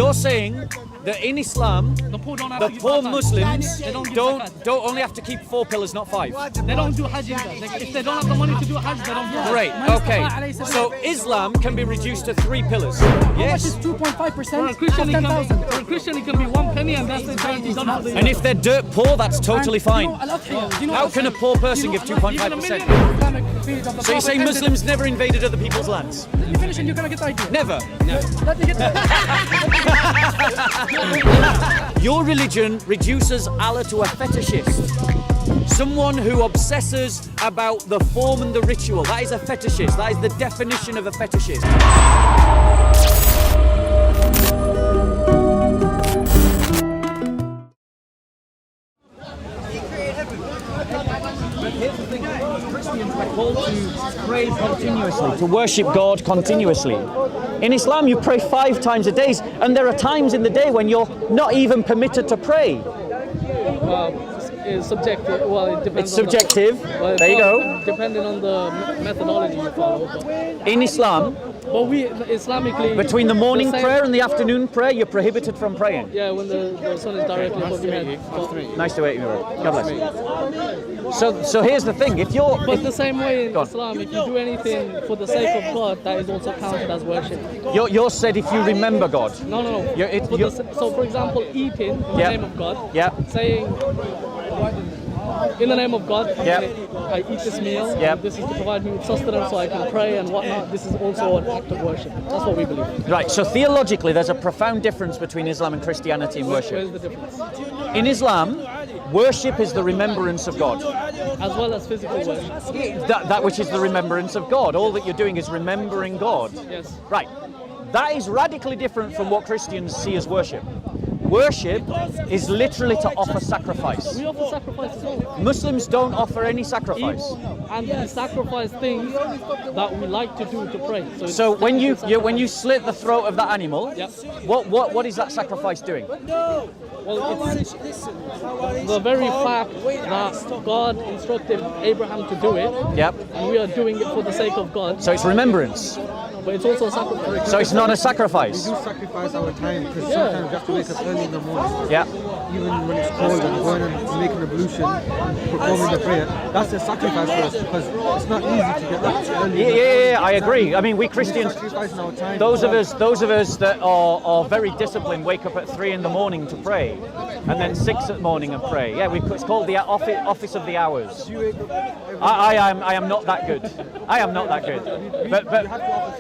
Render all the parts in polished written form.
You're saying that in Islam, The poor don't have the to give poor zakat. Muslims They don't give don't zakat. only have to keep 4 pillars, not 5. They don't do Hajj either. If they don't have the money to do Hajj, they don't do Hajj. Great. Okay. So Islam can be reduced to 3 pillars. Yes. Yes. 2.5% For a of Christian, it can 10,000. be, for a Christian, it can be 1 penny, and that's the charity done for the And if they're dirt poor, that's totally fine. How can a poor person give 2.5%? So you say Muslims never invaded other people's lands? Let me finish and you're gonna get the idea. Never. Let me get the Your religion reduces Allah to a fetishist. Someone who obsesses about the form and the ritual. That is a fetishist. That is the definition of a fetishist. Christians are called to pray continuously, to worship God continuously. In Islam, you pray 5 times a day, and there are times in the day when you're not even permitted to pray. It's subjective. Well, it depends. It's subjective. There you go. Depending on the methodology you follow. In Islam, But we Islamically between the morning same- prayer and the afternoon prayer, you're prohibited from praying. Yeah, when the sun is directly above your head. Nice to meet you, bro. God bless. So here's the thing: if you're, But the same way in Go on. Islam, if you do anything for the sake of God, that is also counted as worship. you're said if you remember God. No. You're- So, for example, eating in Yeah. the name of God, Yeah. saying, in the name of God, Yeah. I eat this meal, Yeah. and this is to provide me with sustenance so I can pray and whatnot. This is also an act of worship. That's what we believe. Right. So theologically, there's a profound difference between Islam and Christianity in Where's worship. the difference? In Islam, worship is the remembrance of God. As well as physical worship. That which is the remembrance of God. All that you're doing is remembering God. Yes. Right. That is radically different from what Christians see as worship. Worship is literally to offer sacrifice. We offer sacrifice as well. Muslims don't offer any sacrifice. And we sacrifice things that we like to do to pray. So when you slit the throat of that animal, Yep. what is that sacrifice doing? Well, it's the very fact that God instructed Abraham to do it, Yep. and we are doing it for the sake of God, So it's remembrance. but it's also a sacrifice. So it's not a sacrifice. We do sacrifice our time because Yeah. sometimes we have to wake up early in the morning. Yeah. Even when it's cold and going and making ablution and performing the prayer, that's a sacrifice for us because it's not easy to get up early. Yeah, I agree. I mean, we Christians, Sacrificing our time. those of us that are very disciplined, wake up at 3 in the morning to pray, and then 6 in the morning and pray. Yeah, it's called the office of the hours. I am not that good. I am not that good. But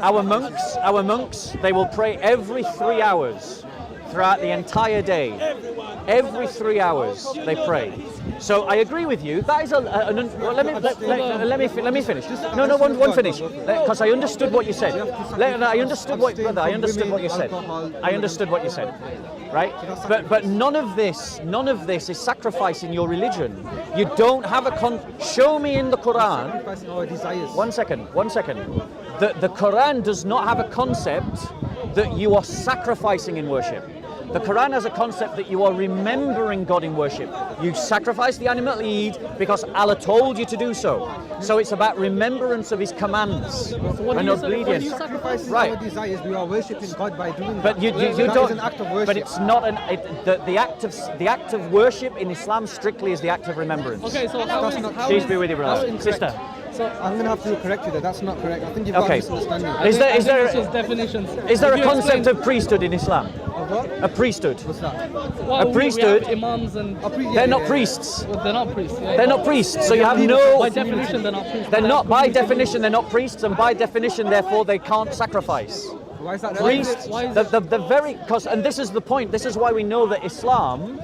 our monks, they will pray every 3 hours throughout the entire day. Every 3 hours they pray. So I agree with you. That is well, let me finish. No, one finish. Because I understood what you said. I understood what you said. I understood what you said. Right? But none of this is sacrificing your religion. You don't have show me in the Qur'an. Sacrificing our desires. One second. The Qur'an does not have a concept that you are sacrificing in worship. The Quran has a concept that you are remembering God in worship. You sacrifice the animal Eid because Allah told you to do so. So it's about remembrance of His commands and obedience. Sacrificing Right. our desires, we are worshipping God by doing But that. you That don't. is an act of worship. But it's not the act of worship in Islam strictly is the act of remembrance. Okay, so Peace be with you, brother. Sister. I'm going to have to correct you there. That's not correct. I think you've got Okay. a misunderstanding. Is there a concept of priesthood in Islam? Of what? A priesthood. What's that? Well, a priesthood- we have imams and They're not priests. well, they're not priests. Yeah, They're not priests. So you have no. By definition, they're not priests. They're not, by definition, they're not priests, and by definition, therefore, they can't sacrifice. Why is that? Priests, Why is the very, and this is the point, this is why we know that Islam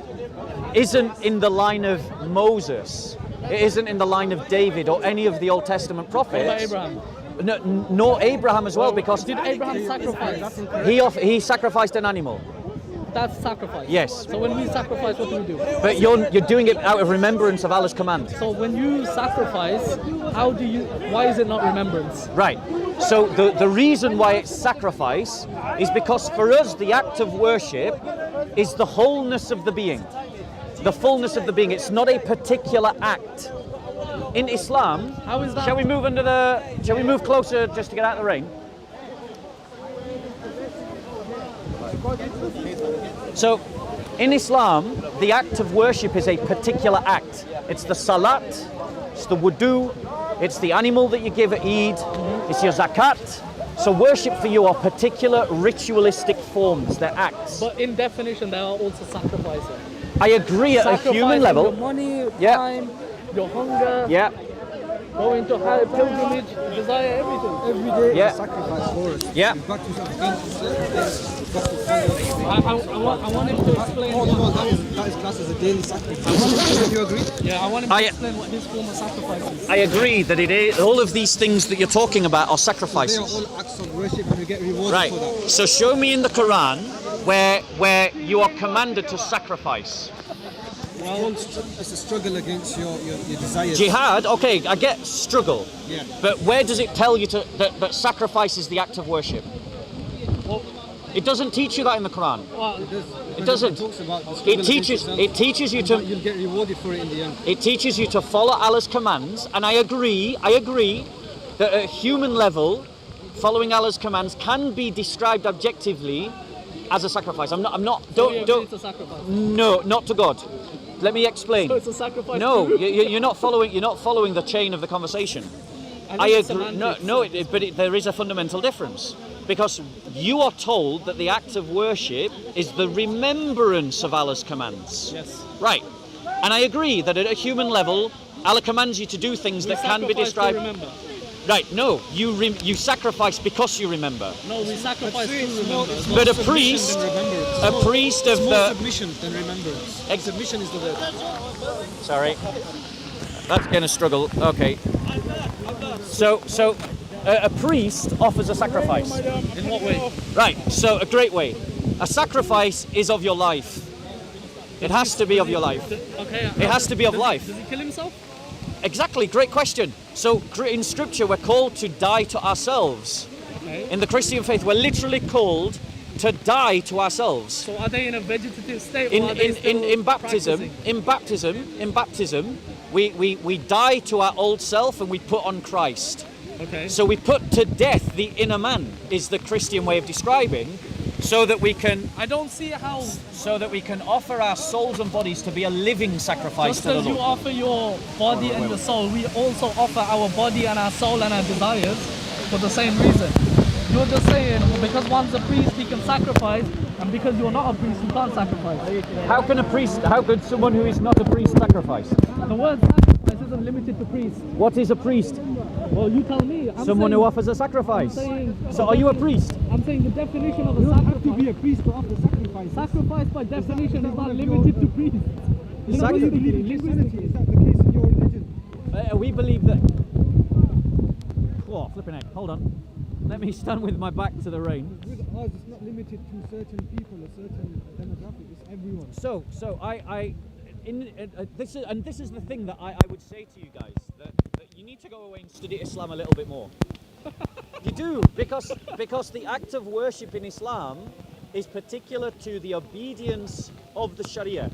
isn't in the line of Moses, it isn't in the line of David or any of the Old Testament What about prophets. Abraham? No, nor Abraham as well, because Did Abraham sacrifice? he sacrificed an animal. That's sacrifice. Yes. So when we sacrifice, what do we do? But you're doing it out of remembrance of Allah's command. So when you sacrifice, why is it not remembrance? Right. So the reason why it's sacrifice is because for us the act of worship is the wholeness of the being. The fullness of the being. It's not a particular act. In Islam, How is that? shall we move closer just to get out of the rain? So, in Islam, the act of worship is a particular act. It's the salat, it's the wudu, it's the animal that you give at Eid, it's your zakat. So worship for you are particular ritualistic forms, they're acts. But in definition, they are also sacrificing. I agree at a human level. Your money, your Yeah. time, your hunger, Yeah, going to high pilgrimage, desire everything. Every day Yeah. is a sacrifice for us. Yeah. You've got to abstain from certain things. You've got to follow. I want him to explain. That is classed as a daily sacrifice. Do you agree? Yeah, I want him to explain what his form of sacrifice is. I agree that it is, all of these things that you're talking about are They are sacrifices. all acts of worship and we get rewarded Right. for that. So show me in the Quran where you are commanded to sacrifice. Well, it's a struggle against your desires. Jihad, okay, I get struggle. Yeah. But where does it tell you that sacrifice is the act of worship? Well, It doesn't teach you that in the Quran. well, It doesn't. talks about the struggle It teaches against yourself, it teaches you and to that you'll get rewarded for it in the end. it teaches you to follow Allah's commands, and I agree that at a human level, following Allah's commands can be described objectively as a sacrifice. I'm not so we agree don't it's a sacrifice. no, not to God. Let me explain. So it's a sacrifice. No, to you. you're not following the chain of the conversation. I think it's agree. semantics. But there is a fundamental difference because you are told that the act of worship is the remembrance of Allah's commands. Yes. Right, and I agree that at a human level, Allah commands you to do things We that can be sacrifice to described. remember. Right, no, you sacrifice because you remember. No, we sacrifice to It's remember. more But a submission priest, than remembrance. a priest of It's more the. submission than remembrance. Submission is the word. Sorry, that's gonna struggle. Okay. So a priest offers a sacrifice. In what way? Right, so a great way. A sacrifice is of your life. It has to be of your life. Okay. It has to be of life. Does he kill himself? Exactly, great question. So in scripture we're called to die to ourselves. Okay. In the Christian faith we're literally called to die to ourselves. So are they in a vegetative state? Or are they In baptism, practicing? in baptism, we die to our old self and we put on Christ. Okay. So we put to death the inner man is the Christian way of describing, so that we can offer our souls and bodies to be a living sacrifice just to the as you Lord. offer your body and your soul, we also offer our body and our soul and our desires for the same reason. You're just saying because one's a priest he can sacrifice, and because you're not a priest you can't sacrifice. How could someone who is not a priest sacrifice? The word sacrifice isn't limited to priests. What is a priest? Well, you tell me. Someone who offers a sacrifice. saying- So are you a priest? I'm saying the definition of a You don't have to sacrifice. be a priest to offer sacrifice. Sacrifice by definition is not limited to priests. Is that what you believe in Christianity? Is that the case in your religion? We believe that. Oh, flipping heck. Hold on. Let me stand with my back to the rain. With us, it's not limited to certain people, a certain demographic. It's everyone. So this is the thing that I would say to you guys that you need to go away and study Islam a little bit more. You do because the act of worship in Islam is particular to the obedience of the Sharia.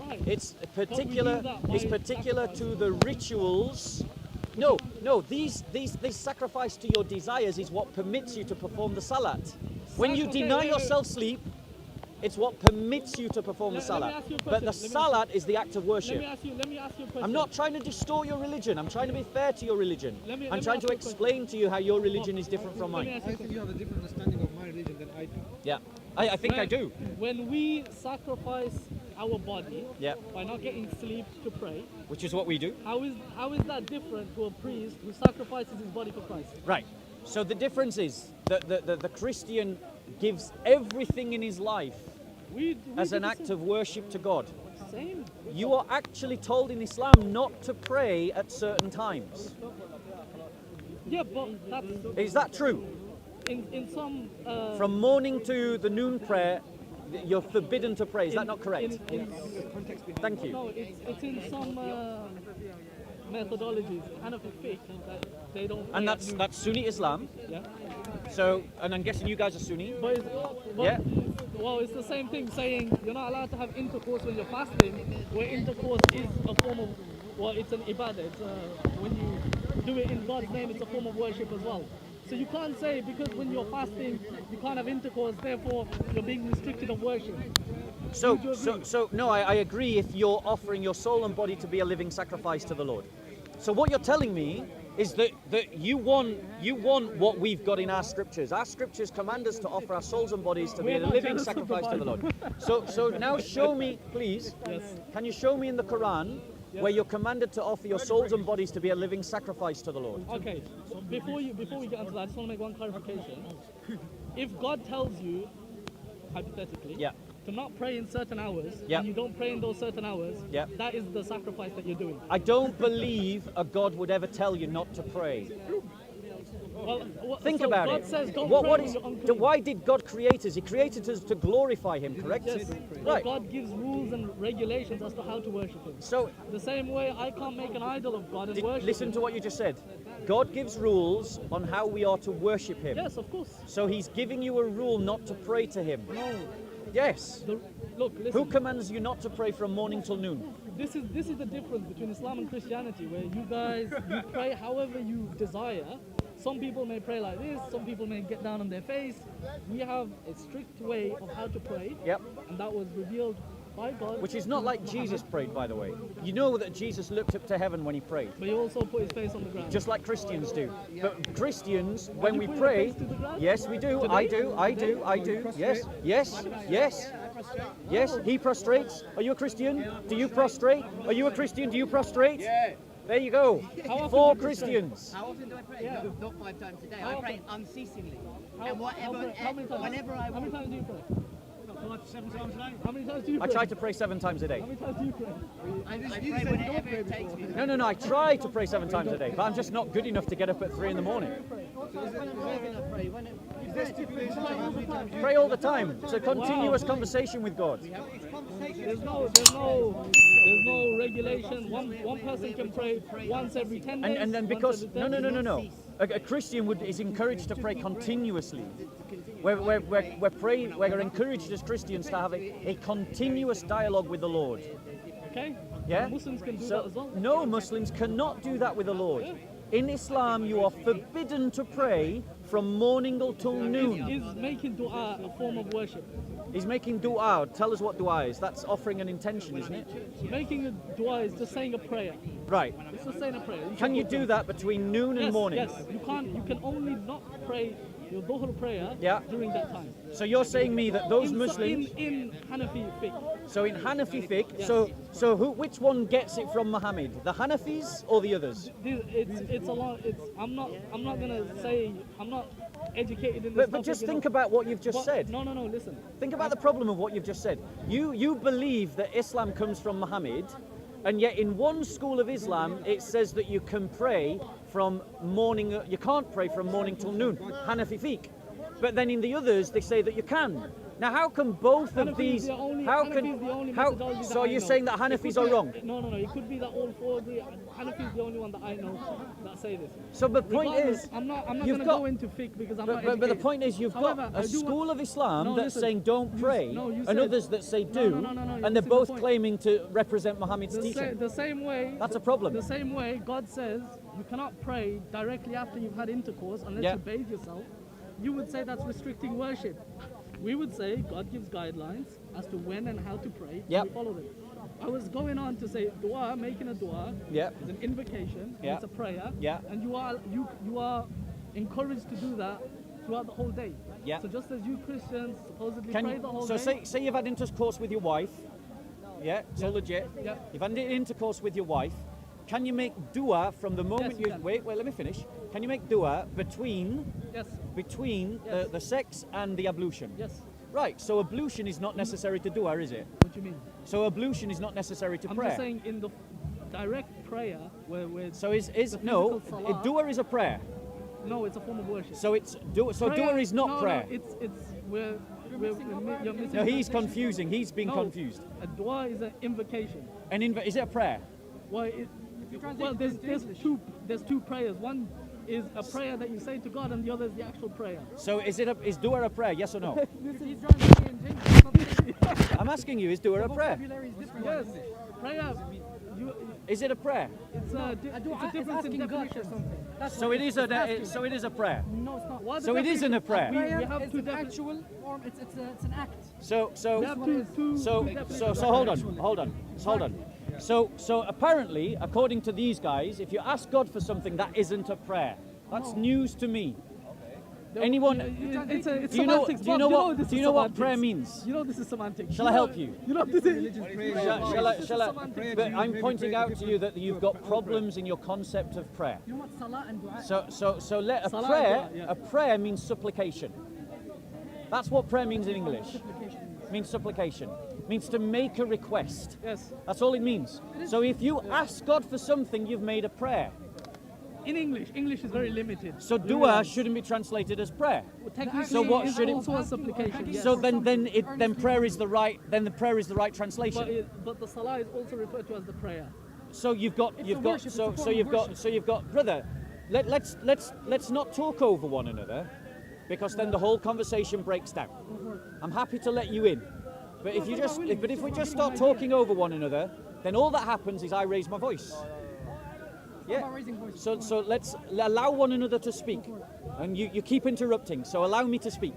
Right. It's particular to the rituals. No, these sacrifice to your desires is what permits you to perform the salat. When you deny yourself sleep, it's what permits you to perform the Let me salat. ask you a But the question. salat is the act of Let worship. me ask you a question. I'm not trying to distort your religion. I'm trying to be fair to your religion. I'm trying to explain to you how your religion is different from Let me mine. ask you I a think you have a different understanding of my religion than I do. Yeah, I think I do. When we sacrifice our body Yeah, by not getting sleep to pray, which is what we do. how is that different to a priest who sacrifices his body for Christ? Right. So the difference is that the Christian gives everything in his life We as do an the act of worship to God. same. You are actually told in Islam not to pray at certain times. Yeah, but that's Is that true? in some. From morning to the noon prayer, you're forbidden to pray. Is that not correct? Thank you. No, it's in some methodologies, Hanafi fiqh, that they don't. And pray at that's noon. Sunni Islam. Yeah. So, and I'm guessing you guys are Sunni. But Yeah. Well, it's the same thing saying you're not allowed to have intercourse when you're fasting, where intercourse is a form of, well, it's an ibadah. It's when you do it in God's name, it's a form of worship as well. So you can't say because when you're fasting you can't have intercourse, therefore you're being restricted of worship. So, Would you agree? no, I agree if you're offering your soul and body to be a living sacrifice to the Lord. So what you're telling me is that you want what we've got in our scriptures. Our scriptures command us to offer our souls and bodies to be a We're not living jealous of the sacrifice to the Bible. Lord. So now show me, please. Yes. Can you show me in the Quran where you're commanded to offer your souls and bodies to be a living sacrifice to the Lord? Okay, so before we get into that, I just want to make one clarification. If God tells you, hypothetically, Yeah. to not pray in certain hours, Yeah. and you don't pray in those certain hours, Yeah. that is the sacrifice that you're doing. I don't believe a God would ever tell you not to pray. Well, Think so about God it. says don't What pray is? when you're unclean. Why did God create us? He created us to glorify Him, correct? Yes, but Right. God gives rules and regulations as to how to worship Him. So The same way I can't make an idol of God and worship listen Him. to what you just said. God gives rules on how we are to worship Him. Yes, of course. So He's giving you a rule not to pray to Him. No. Yes. Look, Who listen. commands you not to pray from morning till noon? This is the difference between Islam and Christianity, where you guys you pray however you desire. Some people may pray like this, some people may get down on their face. We have a strict way of how to pray, Yep. and that was revealed by God. Which is not like Jesus prayed, by the way. You know that Jesus looked up to heaven when He prayed, But he also put his face on the ground. just like Christians do. But Christians, when you we put your pray, face to the ground? yes, we do. I do. I do. I do. Yes. Yes. Yes. Yes. He prostrates. Are you a Christian? Do you prostrate? Are you a Christian? Do you prostrate? Yeah. There you go. How often 4 do you prostrate? Christians. How often do I pray? Yeah. Not 5 times a day. How I pray often? unceasingly. How and whatever, many times? whenever I How many want. times do you pray? 7 times a day. How many times do you I pray? try to pray 7 times a day. How many times do you pray? I pray whenever it takes me. No. I try to pray 7 times a day, but I'm just not good enough to get up at 3 in the morning. Pray all the time. It's a continuous conversation with God. There's no regulation. One person can pray once every 10 days. And then once because every 10 no. A Christian is encouraged to pray continuously. We're encouraged as Christians to have a continuous dialogue with the Lord. Okay? Yeah? Muslims can do that as well. No, Muslims cannot do that with the Lord. In Islam, you are forbidden to pray from morning till noon. Is making dua a form of worship? He's making dua. Tell us what dua is. That's offering an intention, isn't it? Making a dua is just saying a prayer. Right. It's just saying a prayer. Can you do that between noon and Yes, morning? yes. You can't. You can only not pray your dhuhr prayer Yeah. during that time. So you're saying me that those Muslims. in Hanafi fiqh. So in Hanafi fiqh, Yes. so which one gets it from Muhammad? The Hanafis or the others? It's a lot. I'm not gonna say I'm not educated in this. But topic just enough. think about what you've just But- said. No. Listen. Think about the problem of what you've just said. You believe that Islam comes from Muhammad, and yet in one school of Islam it says that you can pray from morning. You can't pray from morning till noon. Hanafi fiqh. But then in the others they say that you can. Now how can both of Hanafi is these? the only- How Hanafi can? is the only How? methodology that So I you're know. saying that It could Hanafis are be- wrong? No. It could be that all 4 agree. Hanafi is the only one that I know that say this. So the point Regardless, is, I'm not you've gonna got- go into fiqh because I'm But, not but the educated. point is, you've However, got I a do want- school of Islam No, that's listen. saying don't pray, you and said- others that say do, No, you're and they're missing the both point. claiming to represent Muhammad's teaching. The same way. That's a problem. The same way God says you cannot pray directly after you've had intercourse unless Yeah. you bathe yourself. You would say that's restricting worship. We would say God gives guidelines as to when and how to pray. Yep. And we follow them. I was going on to say dua, making a dua Yep. is an invocation. And Yeah. It's a prayer. Yeah. And you are encouraged to do that throughout the whole day. Yeah. So just as you Christians supposedly pray the whole so day. say you've had intercourse with your wife. Yeah, it's all legit. Yeah. You've had intercourse with your wife. Can you make dua from the moment Yes, you you can. wait? Let me finish. Can you make dua between Yes. the, the sex and the ablution? Yes. Right. So ablution is not necessary to dua, is it? What do you mean? So ablution is not necessary to I'm prayer. just saying in the direct prayer where So is the no physical salah- dua is a prayer. no, it's a form of worship. So it's dua. So dua is not no, prayer. No, it's you're missing. No, he's the context. confusing. He's being No, confused. A dua is an invocation. Is it a prayer? Well, there's two prayers. One is a prayer that you say to God, and the other is the actual prayer. So is dua a prayer? Yes or no? I'm asking you, is dua a prayer? Yes, prayer. Is it a prayer? It's a difference in definition. So it is a prayer. No, it's not. So it isn't a prayer. Prayer have is two an different- actual form. It's an act. So Two hold on. So apparently, according to these guys, if you ask God for something, that isn't a prayer. That's news to me. Anyone? It's Do you know? semantics. Do you know Bob, what? this Do you is know what semantics. prayer means? You know this is semantics. Shall I help you? You know this is. Religion, prayer, Shall I? Semantics. But I'm pointing out to you that you've got problems in your concept of prayer. You know what salah and dua? So let a Salah, prayer. yeah. A prayer means supplication. That's what prayer means in English. Supplication means. Means supplication. Means to make a request. Yes. That's all it means. So if you ask God for something, you've made a prayer. In English is very limited. So dua shouldn't be translated as prayer. Technically, So what it's should it- also a supplication. Yes. So then prayer is the right translation. But the salah is also referred to as the prayer. So you've got worship, it's a form of you've got brother. Let's not talk over one another, because then the whole conversation breaks down. I'm happy to let you in, but if we just start talking over one another, then all that happens is I raise my voice. Yeah. About raising voice. So let's allow one another to speak, and you keep interrupting. So allow me to speak.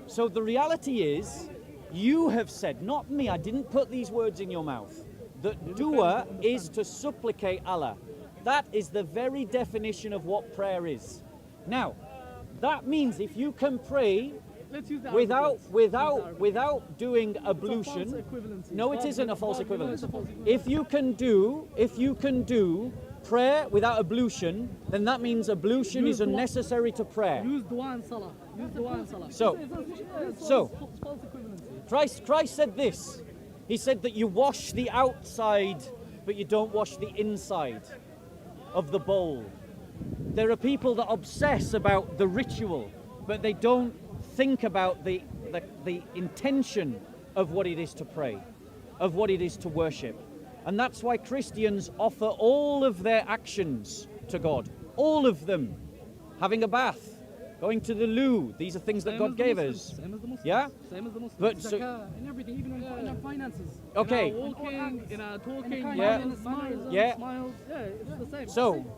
So the reality is, you have said, not me. I didn't put these words in your mouth. That dua is to supplicate Allah. That is the very definition of what prayer is. Now, that means if you can pray Let's use that. without doing ablution. false equivalency. No, it isn't a false Bob, you know it's a equivalence. false If you can do prayer without ablution, then that means ablution is Use dua. unnecessary to prayer. Use dua and salah. Use dua and salah. So- It's so- false equivalency. Christ said this. He said that you wash the outside, but you don't wash the inside of the bowl. There are people that obsess about the ritual, but they don't think about the intention of what it is to pray, of what it is to worship. And that's why Christians offer all of their actions to God. All of them. Having a bath, going to the loo. These are things that Same God as the gave Muslims. us. Same as the Muslims. Yeah? Same as the Muslims. But so, Zakah and everything, even in our finances. okay. In our walking, in our talking, Yeah. in smiles, Yeah. smiles. Yeah, it's the same.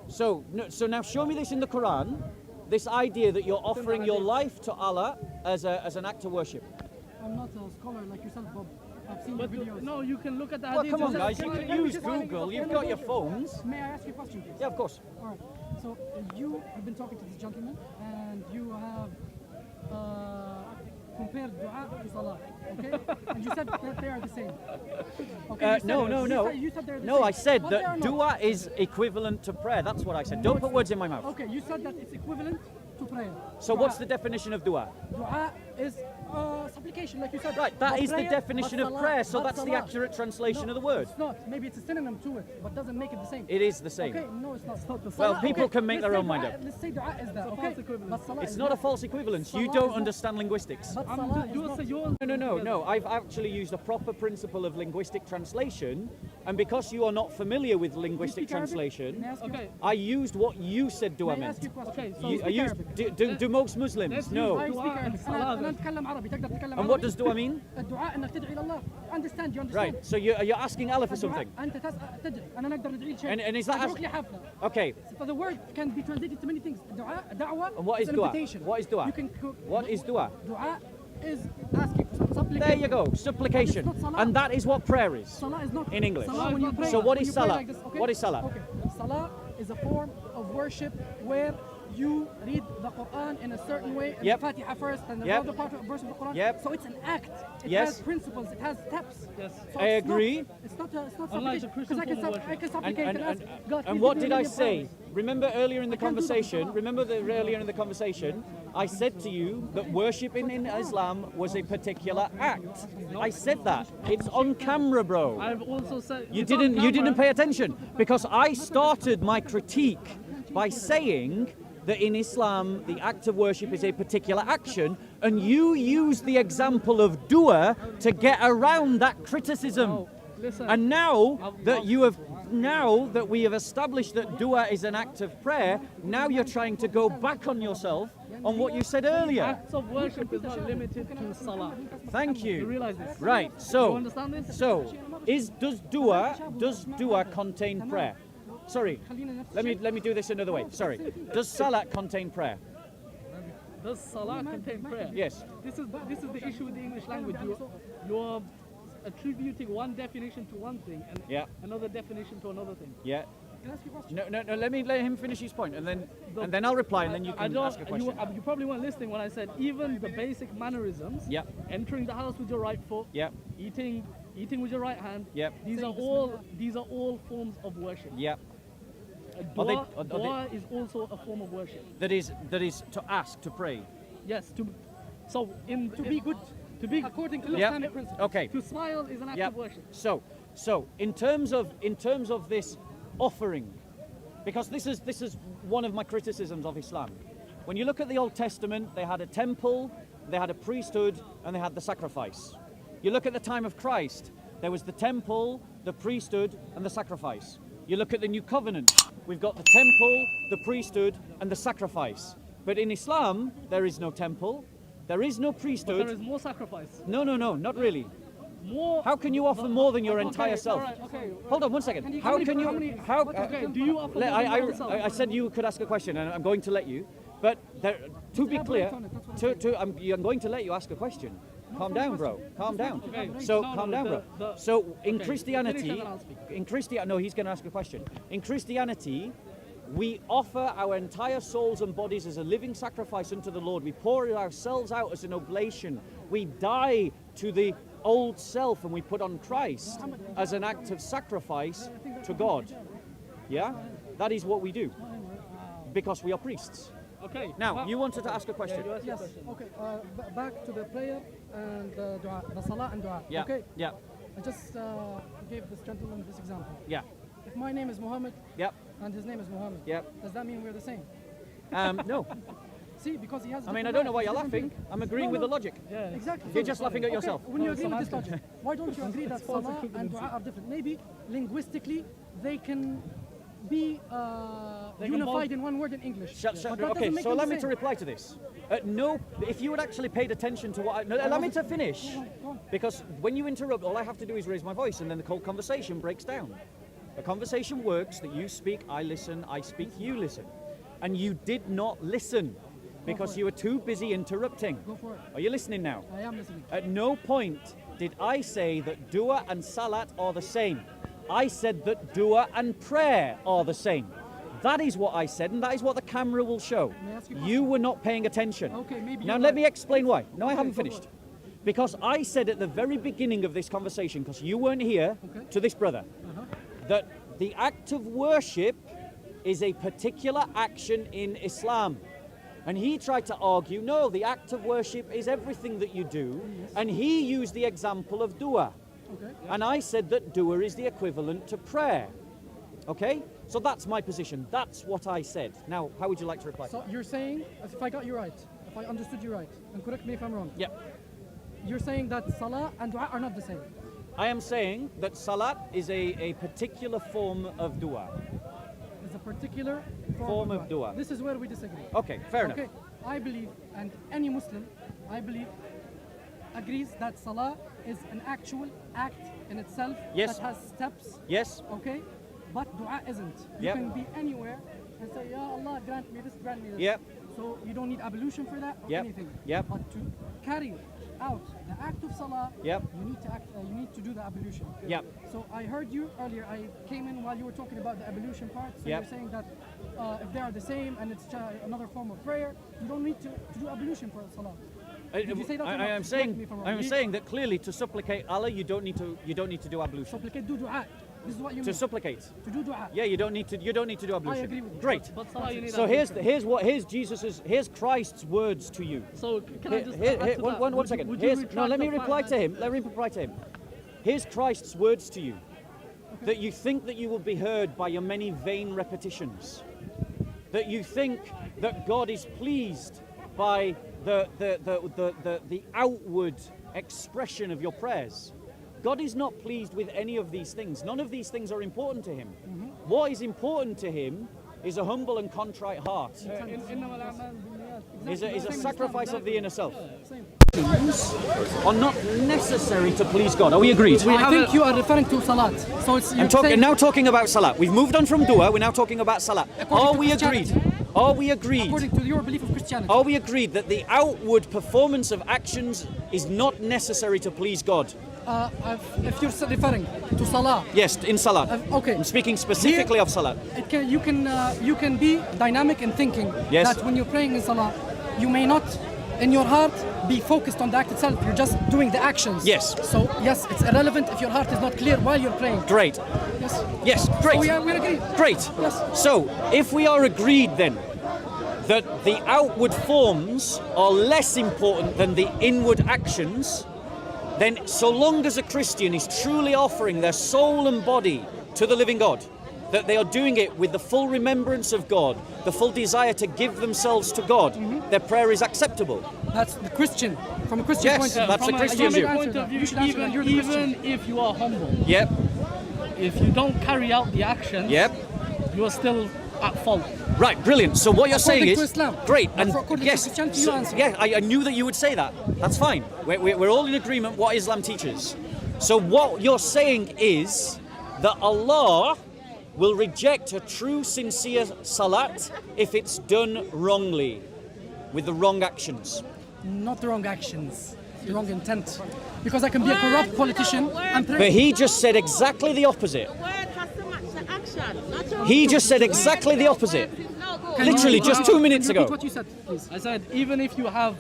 So now show me this in the Quran. This idea that you're offering your life to Allah as an act of worship. I'm not a scholar like yourself, Bob. I've seen But your videos. no, you can look at the Well, hadith. come on, and guys. say- You can use Google. You've got your phones. May I ask you a question, please? Yeah, of course. All right. So you have been talking to this gentleman, and you have compared dua to salah, okay? And you said that they are the same. Okay, you said- No. You said they're the No, same. I said But they are that not. dua is equivalent to prayer. That's what I said. Don't put words in my mouth. Okay, you said that it's equivalent to prayer. So what's the definition of dua? Dua is supplication, like you said. Right, that But is the prayer- definition but of salah- prayer, so but that's the salah- accurate translation No, of the word. It's not. Maybe it's a synonym to it, but doesn't make it the same. It is the same. Okay, no, it's not. Well, Salah, people okay, can make let's their say own mind dua- up. Let's say dua is that, okay? false equivalence. But salah It's is not a false equivalence. You Salah don't is understand linguistics. But salah is Yours, not. yours. No. I've actually used a proper principle of linguistic translation, and because you are not familiar with linguistic speak Arabic? translation, May I ask you- Okay. I used what you said dua May I ask meant. you a question? Okay, so You, speak are you, Arabic. do most Muslims? let's No. I use- speak دعاء Arabic. الصلاة. أنا أتكلم عربي. تقدر تتكلم And what عربي؟ does dua mean? الدعاء إنك تدعي إلى الله. Understand? You understand? Right. So you're asking Allah for something. الدعاء أنت تدعي. أنا نقدر ندعي لشيء. And is that أدعوك لحفلة. Okay. So the word can be translated to many things. دعوة And what is is an dua? invitation. What is dua? You can What is dua? Dua is asking for something. Supplication. There you go. Supplication. But it's not salah. And that is what prayer is. Salah is not In English. Salah when you pray. So what when is you pray salah? like this, okay? What is salah? Okay. Salah is a form of worship where you read the Quran in a certain way, and Yep. the Fatiha first, and the Yep. other part of verse of the Quran. Yep. So it's an act. It Yes. has principles. It has steps. Yes. So I it's not- agree. It's not. It's not Unlike the supplication. Christian Because I can form of worship. I can And, supplicate and, and and, ask God. and please what give me did I a say? million powers. Remember earlier in the I can't do that. conversation, earlier in the conversation, I said to you that worshipping in Islam was a particular act. I said that. It's on camera, bro. I've also said You it's on didn't camera. pay attention, because I started my critique by saying that in Islam the act of worship is a particular action, and you used the example of dua to get around that criticism. Listen. And now that we have established that dua is an act of prayer, now you're trying to go back on yourself on what you said earlier. Acts of worship is not limited to salah. Thank you. You realize this? Right. You So, understand this? does dua contain prayer? Sorry. Let me do this another way. Sorry. Does salat contain prayer? Does salah contain prayer? Yes. This is the issue with the English language. You're attributing one definition to one thing and Yeah. another definition to another thing. Yeah. Can I ask you a question? No. Let him finish his point, and then I'll reply, and then you can ask a question. You probably weren't listening when I said even the basic mannerisms. Yeah. Entering the house with your right foot. Yeah. Eating with your right hand. Yeah. These are all forms of worship. Yeah. Dua is also a form of worship. That is to ask, to pray. Yes. To be good. To be According to Yeah. Islamic principles. Okay. To smile is an act Yeah. of worship. So in terms of this offering, because this is one of my criticisms of Islam. When you look at the Old Testament, they had a temple, they had a priesthood, and they had the sacrifice. You look at the time of Christ, there was the temple, the priesthood, and the sacrifice. You look at the New Covenant, we've got the temple, the priesthood, and the sacrifice. But in Islam, there is no temple, there is no But priesthood. there is more sacrifice. No, not really. More. How can you offer more than your entire self? Alright, okay. Hold on one second. How can you? Okay, do you offer more than your self? I said you could ask a question, and I'm going to let you. But to be clear, I'm going to let you ask a question. Calm down, bro. Calm down. Okay. So No, calm no, down, bro. the- So in okay, Christianity, finish and then I'll speak. no, he's going to ask a question. In Christianity, we offer our entire souls and bodies as a living sacrifice unto the Lord. We pour ourselves out as an oblation. We die to the old self and we put on Christ as an act of sacrifice to God. Yeah? That is what we do. Because we are priests. Okay. Now, you wanted to ask a question. You ask your Yes. question. Okay. Back to the prayer and dua, the salah and dua. Yeah. Okay. Yeah. I just gave this gentleman this example. Yeah. If my name is Muhammad Yep. and his name is Muhammad, Yep. does that mean we're the same? No. See, because he has. I mean, I don't know why you're laughing. I'm agreeing with the logic. Yeah. Exactly. You're just laughing at Okay, yourself. when you agree with this logic, why don't you agree that salah and dua are different? Maybe linguistically they can be can unified both- in one word in English. Shut, But that okay, doesn't make so them allow the me to same. reply to this. No, if you had actually paid attention to what I... No, allow me to finish. Go on. Because when you interrupt, all I have to do is raise my voice and then the whole conversation breaks down. A conversation works that you speak, I listen, I speak, you listen. And you did not listen because you were too busy interrupting. Go for it. Are you listening now? I am listening. At no point did I say that dua and salat are the same. I said that dua and prayer are the same. That is what I said, and that is what the camera will show. May I ask you a You were not paying attention. Okay, maybe Now you're let right. me explain why. No, I Okay, haven't go finished. on. Because I said at the very beginning of this conversation, because you weren't here, Okay. to this brother, that the act of worship is a particular action in Islam. And he tried to argue, no, the act of worship is everything that you do. And he used the example of dua. Okay. And I said that dua is the equivalent to prayer. Okay? So that's my position. That's what I said. Now, how would you like to reply? So you're saying, if I got you right, if I understood you right, and correct me if I'm wrong, Yep. you're saying that salah and dua are not the same. I am saying that salat is a particular form of dua. It's a particular Form of dua. This is where we disagree. Okay, fair Okay, enough. I believe, and any Muslim, I believe, agrees that salah is an actual act in itself Yes. that has steps. Yes? Okay, but dua isn't. You Yep. can be anywhere and say, Ya Allah, grant me this, grant me this. Yep. So you don't need ablution for that or Yep. anything. Yep. But to carry out the act of salah, Yep. you need to do the ablution. Yep. So I heard you earlier. I came in while you were talking about the ablution part. So Yep. you're saying that if they are the same and it's another form of prayer, you don't need to do ablution for salah. Did you say that or I not? am Correct saying me if I'm wrong. I'm saying that clearly to supplicate Allah you don't need to do ablution. Supplicate, do dua. This is what you To mean. supplicate. To do dua. Yeah, you don't need to do ablution. agree with you. Great. But salah you need So ablution. here's Christ's words to you. So can I just Here, add to that? one second. Would you Here's, no, retract let me the fact reply that- to him. Let me reply to him. Here's Christ's words to you. That you think that you will be heard by your many vain repetitions. That you think that God is pleased by the outward expression of your prayers. God is not pleased with any of these things. None of these things are important to him. What is important to him is a humble and contrite heart. Is a sacrifice of the inner self. Are not necessary to please God. Are we agreed? I think you are referring to salat. So it's I'm now talking about salat. We've moved on from dua. We're now talking about salat. Are we agreed? Are we agreed? According to your belief of Christianity. Are we agreed that the outward performance of actions is not necessary to please God? If you're referring to salah. Yes, in salat. Okay. I'm speaking specifically of salat. You can be dynamic in thinking Yes. that when you're praying in salah, you may not, in your heart, be focused on the act itself. You're just doing the actions. Yes. So yes, it's irrelevant if your heart is not clear while you're praying. Great. Yes. Yes, great. So we agree. Great. Yes. So, if we are agreed then that the outward forms are less important than the inward actions, then so long as a Christian is truly offering their soul and body to the living God, that they are doing it with the full remembrance of God, the full desire to give themselves to God, their prayer is acceptable. That's the Christian, from a Christian Yes, point of view. that's From a Christian view. point of view, You should answer that. You're the even Christian. if you are humble, Yep, if you don't carry out the action, yep. you are still at fault. Right, brilliant. So what you're saying According is to Islam. great, But and according to yes, Christianity, you answer. yeah, I knew that you would say that. That's fine. We're all in agreement what Islam teaches. So what you're saying is that Allah will reject a true, sincere salat if it's done wrongly, with the wrong actions. Not the wrong actions, the wrong intent. Because I can be a corrupt politician and pray. But he just said exactly the opposite. The word has to match the action. He just said exactly the opposite. Literally just 2 minutes Can you ago. repeat what you said, please? I said, even if you have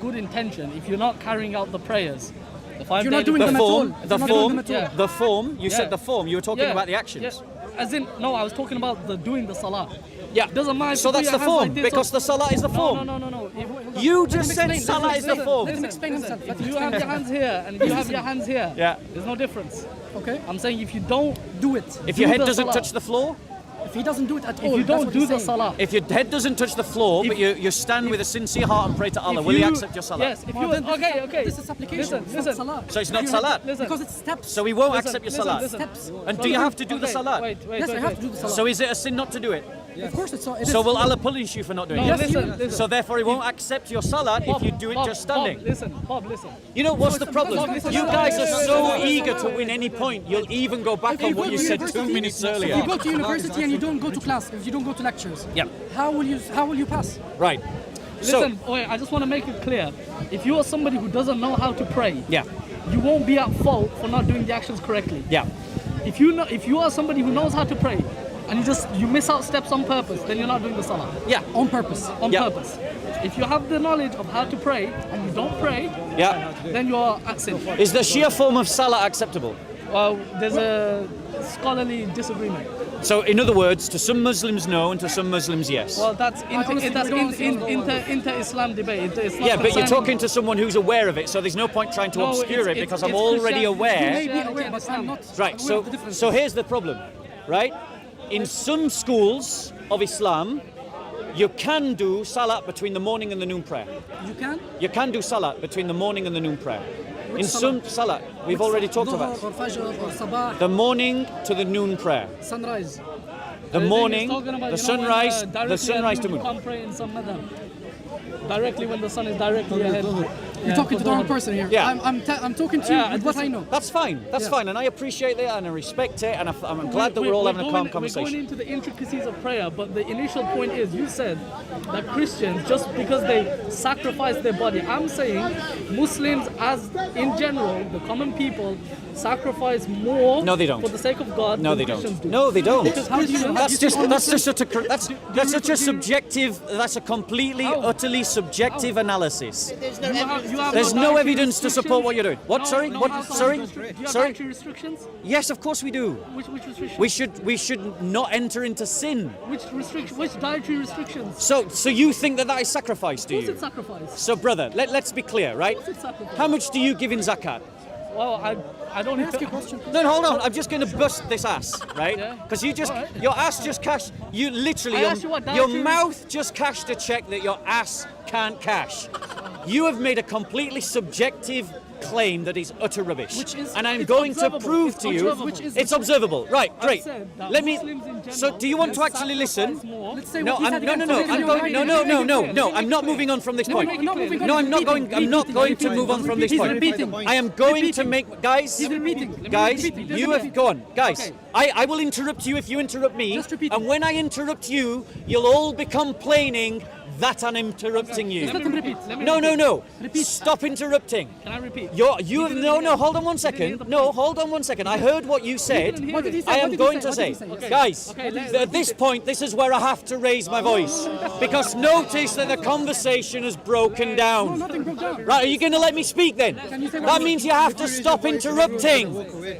good intention, if you're not carrying out the prayers, the five You're not daily doing them at all. The You're not doing form, them at all. Yeah. the form. You said Yeah. the form. You were talking about the actions. Yeah. As in, no, I was talking about the doing the salah. Yeah. Doesn't matter. So if you that's do the your hands form, like this because or- the salah is the form. No. You Let just him said explain, salah let is him the explain. form. Let him explain himself. Let him If you explain have your hands here and you have your hands here, Yeah. there's no difference. Okay? I'm saying if you don't Do it. If your do head the doesn't salah. touch the floor, If he doesn't do it at all, if you that's don't what do he's the saying. salah, if your head doesn't touch the floor, but you stand with a sincere heart and pray to Allah, if will He you- accept your salah? Yes. If Well, you then okay. This is supplication. Listen, It's not salah. So it's not You- salat? Listen. Because it's steps. So He won't Listen, accept your listen, salah. listen. Steps. And do you have to do the Okay, salat? Wait. Yes, I have to do the salah. So is it a sin not to do it? Of course it's so. It So is. will Allah punish you for not doing No, it? listen. So therefore He won't accept your salat if you do it just standing. Bob, listen. You know what's the problem? Bob, You listen. guys are so eager to win any point, you'll even go back on what you said 2 minutes If earlier. you go to university and you don't go to class, if you don't go to lectures, Yeah. how will you pass? Right. So, Listen, wait, I just want to make it clear. If you are somebody who doesn't know how to pray, yeah, you won't be at fault for not doing the actions correctly. yeah. If you are somebody who knows how to pray and you miss out steps on purpose, then you're not doing the salah Yeah, On purpose. on Yeah. purpose. If you have the knowledge of how to pray and you don't pray, yeah. then you are at sin. Is the sheer form of salah acceptable? Well, there's a scholarly disagreement. So, in other words, to some Muslims no, and to some Muslims yes. Well, that's honestly, we don't see inter-Islam debate. Inter-Islam Yeah, but you're concerning- talking to someone who's aware of it, so there's no point trying to No, obscure it's- it because I'm it's already Christian- You aware. may be aware, but I'm not Right, aware so of the difference. so here's the problem, right? In some schools of Islam, you can do salat between the morning and the noon prayer. You can? You can do salat between the morning and the noon prayer. Which In some salat, we've already talked about Dhuhr or Fajr or Sabah, the morning to the noon prayer. sunrise. The morning, He's talking about, the you know, when, sunrise, the directly sunrise at to noon, moon. You can't pray in some madhab. Directly when the sun is directly ahead. You're talking to the wrong person here. Yeah. I'm talking to you Yeah, with what I know. That's fine. That's Yeah. fine, and I appreciate that, and I respect it, and I'm glad that we're all having a calm We're going conversation. into the intricacies of prayer, but the initial point is you said that Christians, just because they sacrifice their body, I'm saying Muslims, as in general, the common people, sacrifice more No, they don't. for the sake of God No, than they Christians don't. do. No, they don't. Because Christians, That's such a subjective. That's a completely, utterly subjective analysis. There's no evidence to support what you're doing. What? Sorry? What? Sorry? Do you have Sorry? dietary restrictions? Yes, of course we do. Which restrictions? We should not enter into sin. Which dietary restrictions? So you think that is sacrifice, do Of course you? it's sacrifice. So brother, let's be clear, right? Of course it's sacrifice. How much do you give in zakat? Well, I don't Ask you a question. No, hold on. I'm just going to bust this ass, right? Yeah. Because you just, All right. your ass just cashed. You literally, I asked you what your dietary- mouth just cashed a check that your ass can't cash. You have made a completely subjective claim that is utter rubbish. Which is- and I'm it's going to observable. prove It's to you observable. Which is- it's observable. Right, great. said that Let me. Muslims in general, So, do you want to they actually listen? sacrifice more. Let's say No, what he I'm, said no, no, again. no. Let's say I'm what going. he No, said no, again. no, no, Make it no. clear. I'm not moving on from this point. We're not moving on. No, I'm not He's going. I'm not repeating. going to move on from this He's point. repeating. I am going to make, guys. He's repeating. Guys, He's repeating. you have gone. Guys, I will interrupt you if you interrupt me. Just repeat And it. when I interrupt you, you'll all be complaining that I'm interrupting you. Let him repeat. No, no, no. Repeat. Stop interrupting. Can I repeat? You have no. Hold on one second. No, hold on one second. I heard what you said. What did he say? I What am did he going say? to What say, did he say? guys, let's at this point, this is where I have to raise my voice because notice that the conversation has broken down. Nothing broke down. Right, are you going to let me speak then? you say what That you- means you have to stop interrupting.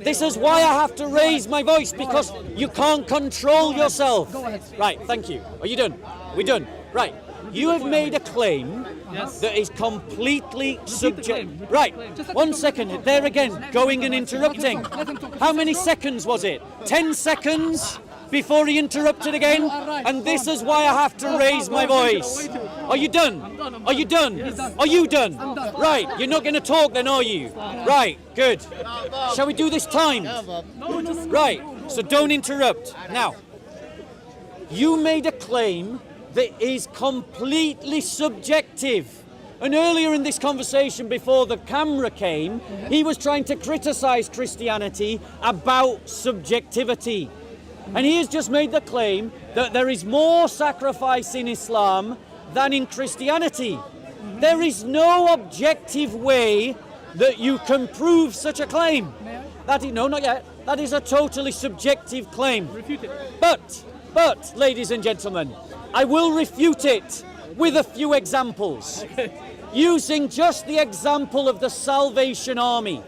This is why I have to raise my voice because you can't control yourself. Go ahead. Right, thank you. Are you done? We're done. Right. You have made a claim Yes. that is completely claim, subject. repeat Right. the claim. One second. There again, going and interrupting. Let him talk. How many seconds was it? 10 seconds before he interrupted again? And this is why I have to raise my voice. Are you done? Are you done? Are you done? Right. You're not going to talk then, are you? Right. Good. Shall we do this timed? Right. So don't interrupt. Now, you made a claim that is completely subjective. And earlier in this conversation, before the camera came, he was trying to criticize Christianity about subjectivity. And he has just made the claim that there is more sacrifice in Islam than in Christianity. There is no objective way that you can prove such a claim. No, not yet. That is a totally subjective claim. Refute it. But, ladies and gentlemen, I will refute it with a few examples. Using just the example of the Salvation Army.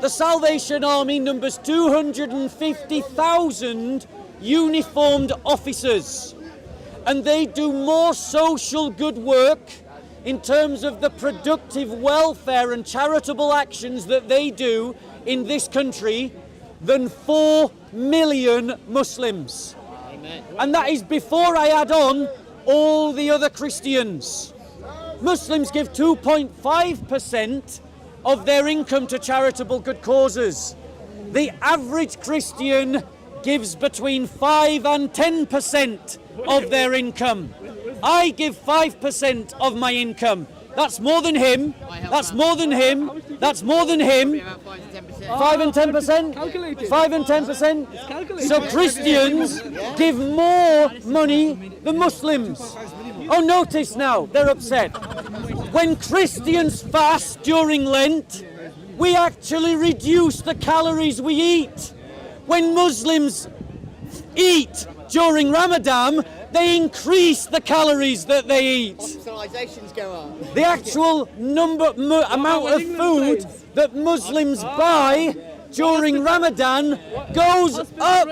The Salvation Army numbers 250,000 uniformed officers. And they do more social good work in terms of the productive welfare and charitable actions that they do in this country than 4 million Muslims. And that is before I add on all the other Christians. Muslims give 2.5% of their income to charitable good causes. The average Christian gives between 5 and 10% of their income. I give 5% of my income. That's more than him. That's more than him. That's more than him. 5 and 10%? 5 and 10%? So Christians give more money than Muslims. Oh, notice now, they're upset. When Christians fast during Lent, we actually reduce the calories we eat. When Muslims eat during Ramadan, they increase the calories that they eat. Hospitalizations go up. The actual amount of food that Muslims buy during Ramadan goes up,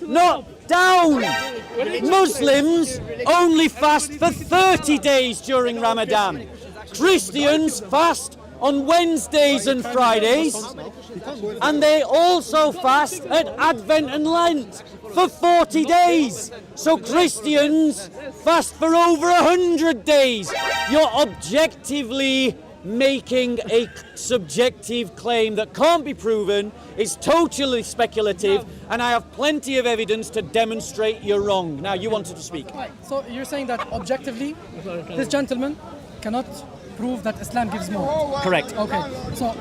not down. Muslims only fast for 30 days during Ramadan. Christians fast on Wednesdays and Fridays, and they also fast at Advent and Lent for 40 days. So Christians fast for over 100 days. You're objectively making a subjective claim that can't be proven, is totally speculative, and I have plenty of evidence to demonstrate you're wrong. Now, you wanted to speak. So you're saying that objectively, this gentleman cannot prove that Islam gives more. Correct. Okay. So,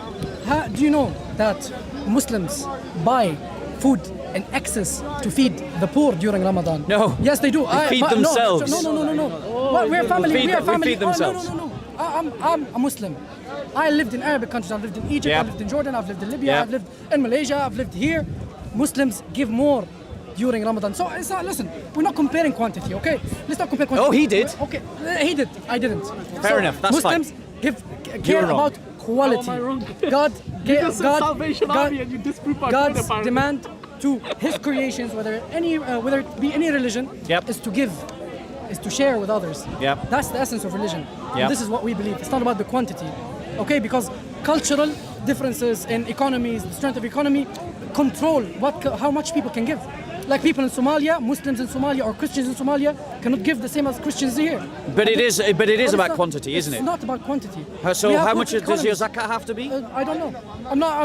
do you know that Muslims buy food in excess to feed the poor during Ramadan? No. Yes, they do. They feed themselves. No. We're family. We're family. feed themselves. No. I'm a Muslim. I lived in Arabic countries. I've lived in Egypt. Yep. I've lived in Jordan. I've lived in Libya. Yep. I've lived in Malaysia. I've lived here. Muslims give more during Ramadan. So it's not, listen, we're not comparing quantity, okay? Let's not compare quantity. Oh, he did. Okay, he did. I didn't. Fair enough, that's Muslims fine. care wrong. about quality. How am I wrong? God, You just said Salvation Army and you disprove my point, God's apparently. demand to His creations, whether it be any religion, Yep. is to give, is to share with others. Yep. That's the essence of religion. Yep. And this is what we believe. It's not about the quantity, okay? Because cultural differences in economies, the strength of economy, control how much people can give. Like people in Somalia, Muslims in Somalia or Christians in Somalia cannot give the same as Christians here. But it is But about not- quantity, isn't it? It's not about quantity. So We have how good much does your economies. zakat have to be? I don't know.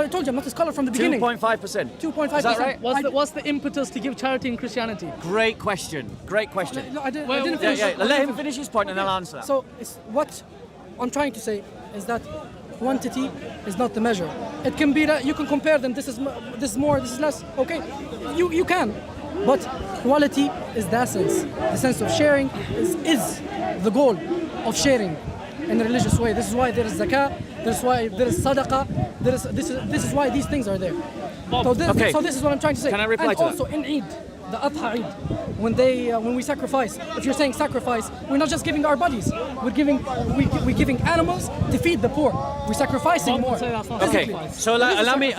I told you, I'm not a scholar from the beginning. 2.5%. 2.5%. Is that right? What's the impetus to give charity in Christianity? Great question. Great question. No, I didn't Well, finish. Let him finish his point and I'll answer that. So it's what I'm trying to say is that quantity is not the measure. It can be that you can compare them. This is more. This is less. Okay, you can, but quality is the essence. The sense of sharing is the goal of sharing in a religious way. This is why there is zakah. This is why there is sadaqah. This is why these things are there. So this is what I'm trying to say. Can I reply and to also that? in Eid, the Adha Eid, when we sacrifice, if you're saying sacrifice, we're not just giving our bodies. We're giving animals to feed the poor. We're sacrificing Bob would more. say that's not Okay, sacrifice. so allow me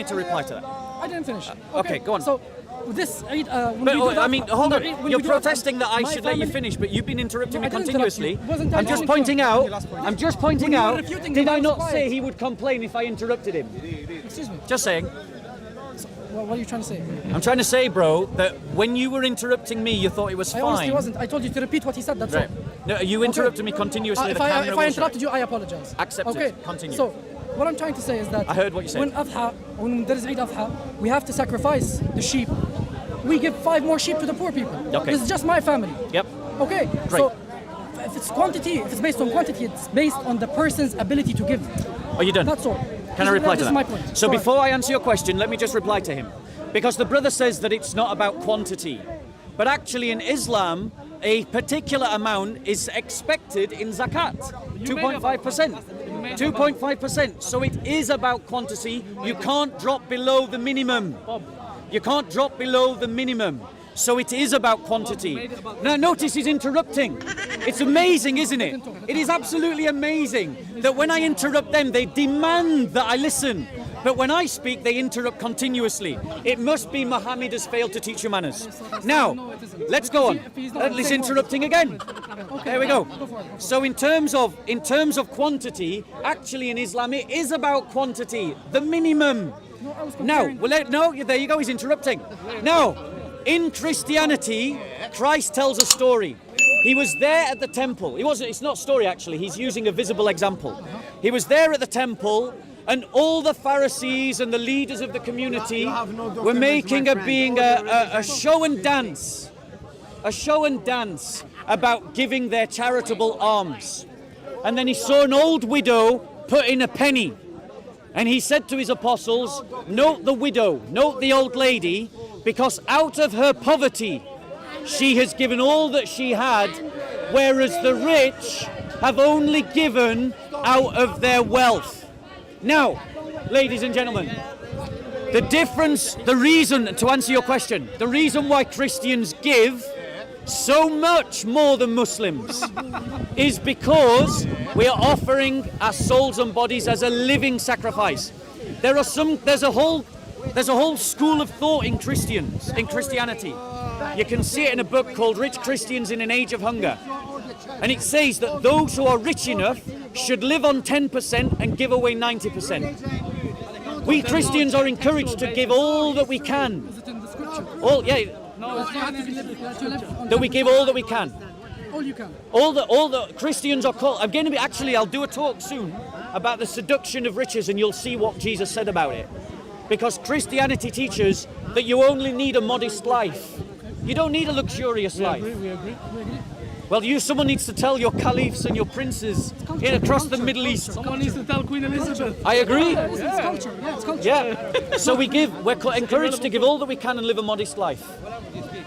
to reply to that. I didn't finish. Okay, go on. So this Eid, when But we do that, I mean, hold on. when we You're do that, protesting that I my should let you family- finish, but you've been interrupting No, me I didn't interrupt continuously. you. It wasn't I'm just that pointing out. I'm just pointing When you were out. refuting Did me, I I was not quiet. say he would complain if I interrupted him? Excuse me. Just saying. What are you trying to say? I'm trying to say, bro, that when you were interrupting me, you thought it was I fine. honestly wasn't. I told you to repeat what he said. That's Right. all. No, you interrupted me continuously. If the camera I was interrupted right. you, I apologize. Accepted. Okay. Continue. So what I'm trying to say is that I heard what you said. when there is Eid Adha, we have to sacrifice the sheep. We give 5 more sheep to the poor people. Okay. This is just my family. Yep. Okay. Great. So if it's quantity, if it's based on quantity, it's based on the person's ability to give. Are you done? That's all. Can I reply to This that? is my point. So Go before I answer your question, let me just reply to him. Because the brother says that it's not about quantity. But actually in Islam, a particular amount is expected in zakat. 2.5%. 2.5%. So it is about quantity. You can't drop below the minimum. You can't drop below the minimum. So it is about quantity. Now notice he's interrupting. It's amazing, isn't it? It is absolutely amazing that when I interrupt them, they demand that I listen. But when I speak, they interrupt continuously. It must be Muhammad has failed to teach you manners. Now, let's go on. He's interrupting again. There we go. So in terms of quantity, actually in Islam, it is about quantity, the minimum. Now, there you go. He's interrupting. Now, in Christianity, Christ tells a story. He was there at the temple. It's not a story actually. He's using a visible example. He was there at the temple, and all the Pharisees and the leaders of the community were making a show and dance. A show and dance about giving their charitable alms. And then he saw an old widow put in a penny. And he said to his apostles, note the widow, note the old lady, because out of her poverty she has given all that she had, whereas the rich have only given out of their wealth. Now, ladies and gentlemen, the reason, to answer your question, the reason why Christians give so much more than Muslims is because we are offering our souls and bodies as a living sacrifice. There's a whole school of thought in Christianity. You can see it in a book called Rich Christians in an Age of Hunger. And it says that those who are rich enough should live on 10% and give away 90%. We Christians are encouraged to give all that we can. Is it in the scripture? That we give all that we can. All you can. All the Christians are called. I'll do a talk soon about the seduction of riches, and you'll see what Jesus said about it. Because Christianity teaches that you only need a modest life. You don't need a luxurious life. We agree. Well, someone needs to tell your caliphs and your princes across the Middle East. Someone needs to tell Queen Elizabeth. I agree. It's culture. Yeah, it's culture. Yeah. So we're encouraged to give all that we can and live a modest life.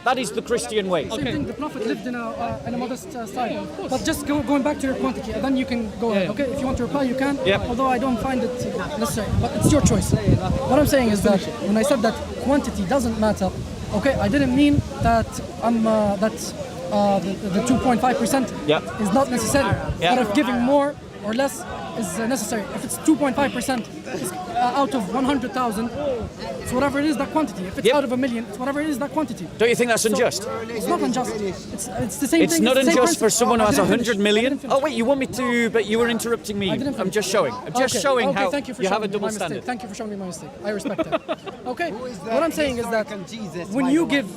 That is the Christian way. Same thing, the Prophet lived in a modest style. But just going back to your quantity, and then you can go ahead. Okay, if you want to reply, you can. Yeah. Although I don't find it necessary, but it's your choice. What I'm saying is that when I said that quantity doesn't matter, okay, I didn't mean that the 2.5% is not necessary. Yeah. But if giving more or less is necessary, if it's 2.5% out of 100,000, it's whatever it is, that quantity. If it's out of a million, it's whatever it is, that quantity. Don't you think that's unjust? It's not unjust. It's the same It's thing. not the same unjust for principle. someone who has I didn't 100 finish. million. I didn't finish. Oh wait, you want me to? But you were interrupting me. I didn't I'm finish. just showing. I'm just Okay, showing okay, how thank you for you have a showing me double my mistake. standard. Thank you for showing me my mistake. I respect that. Okay. What I'm saying is that when you give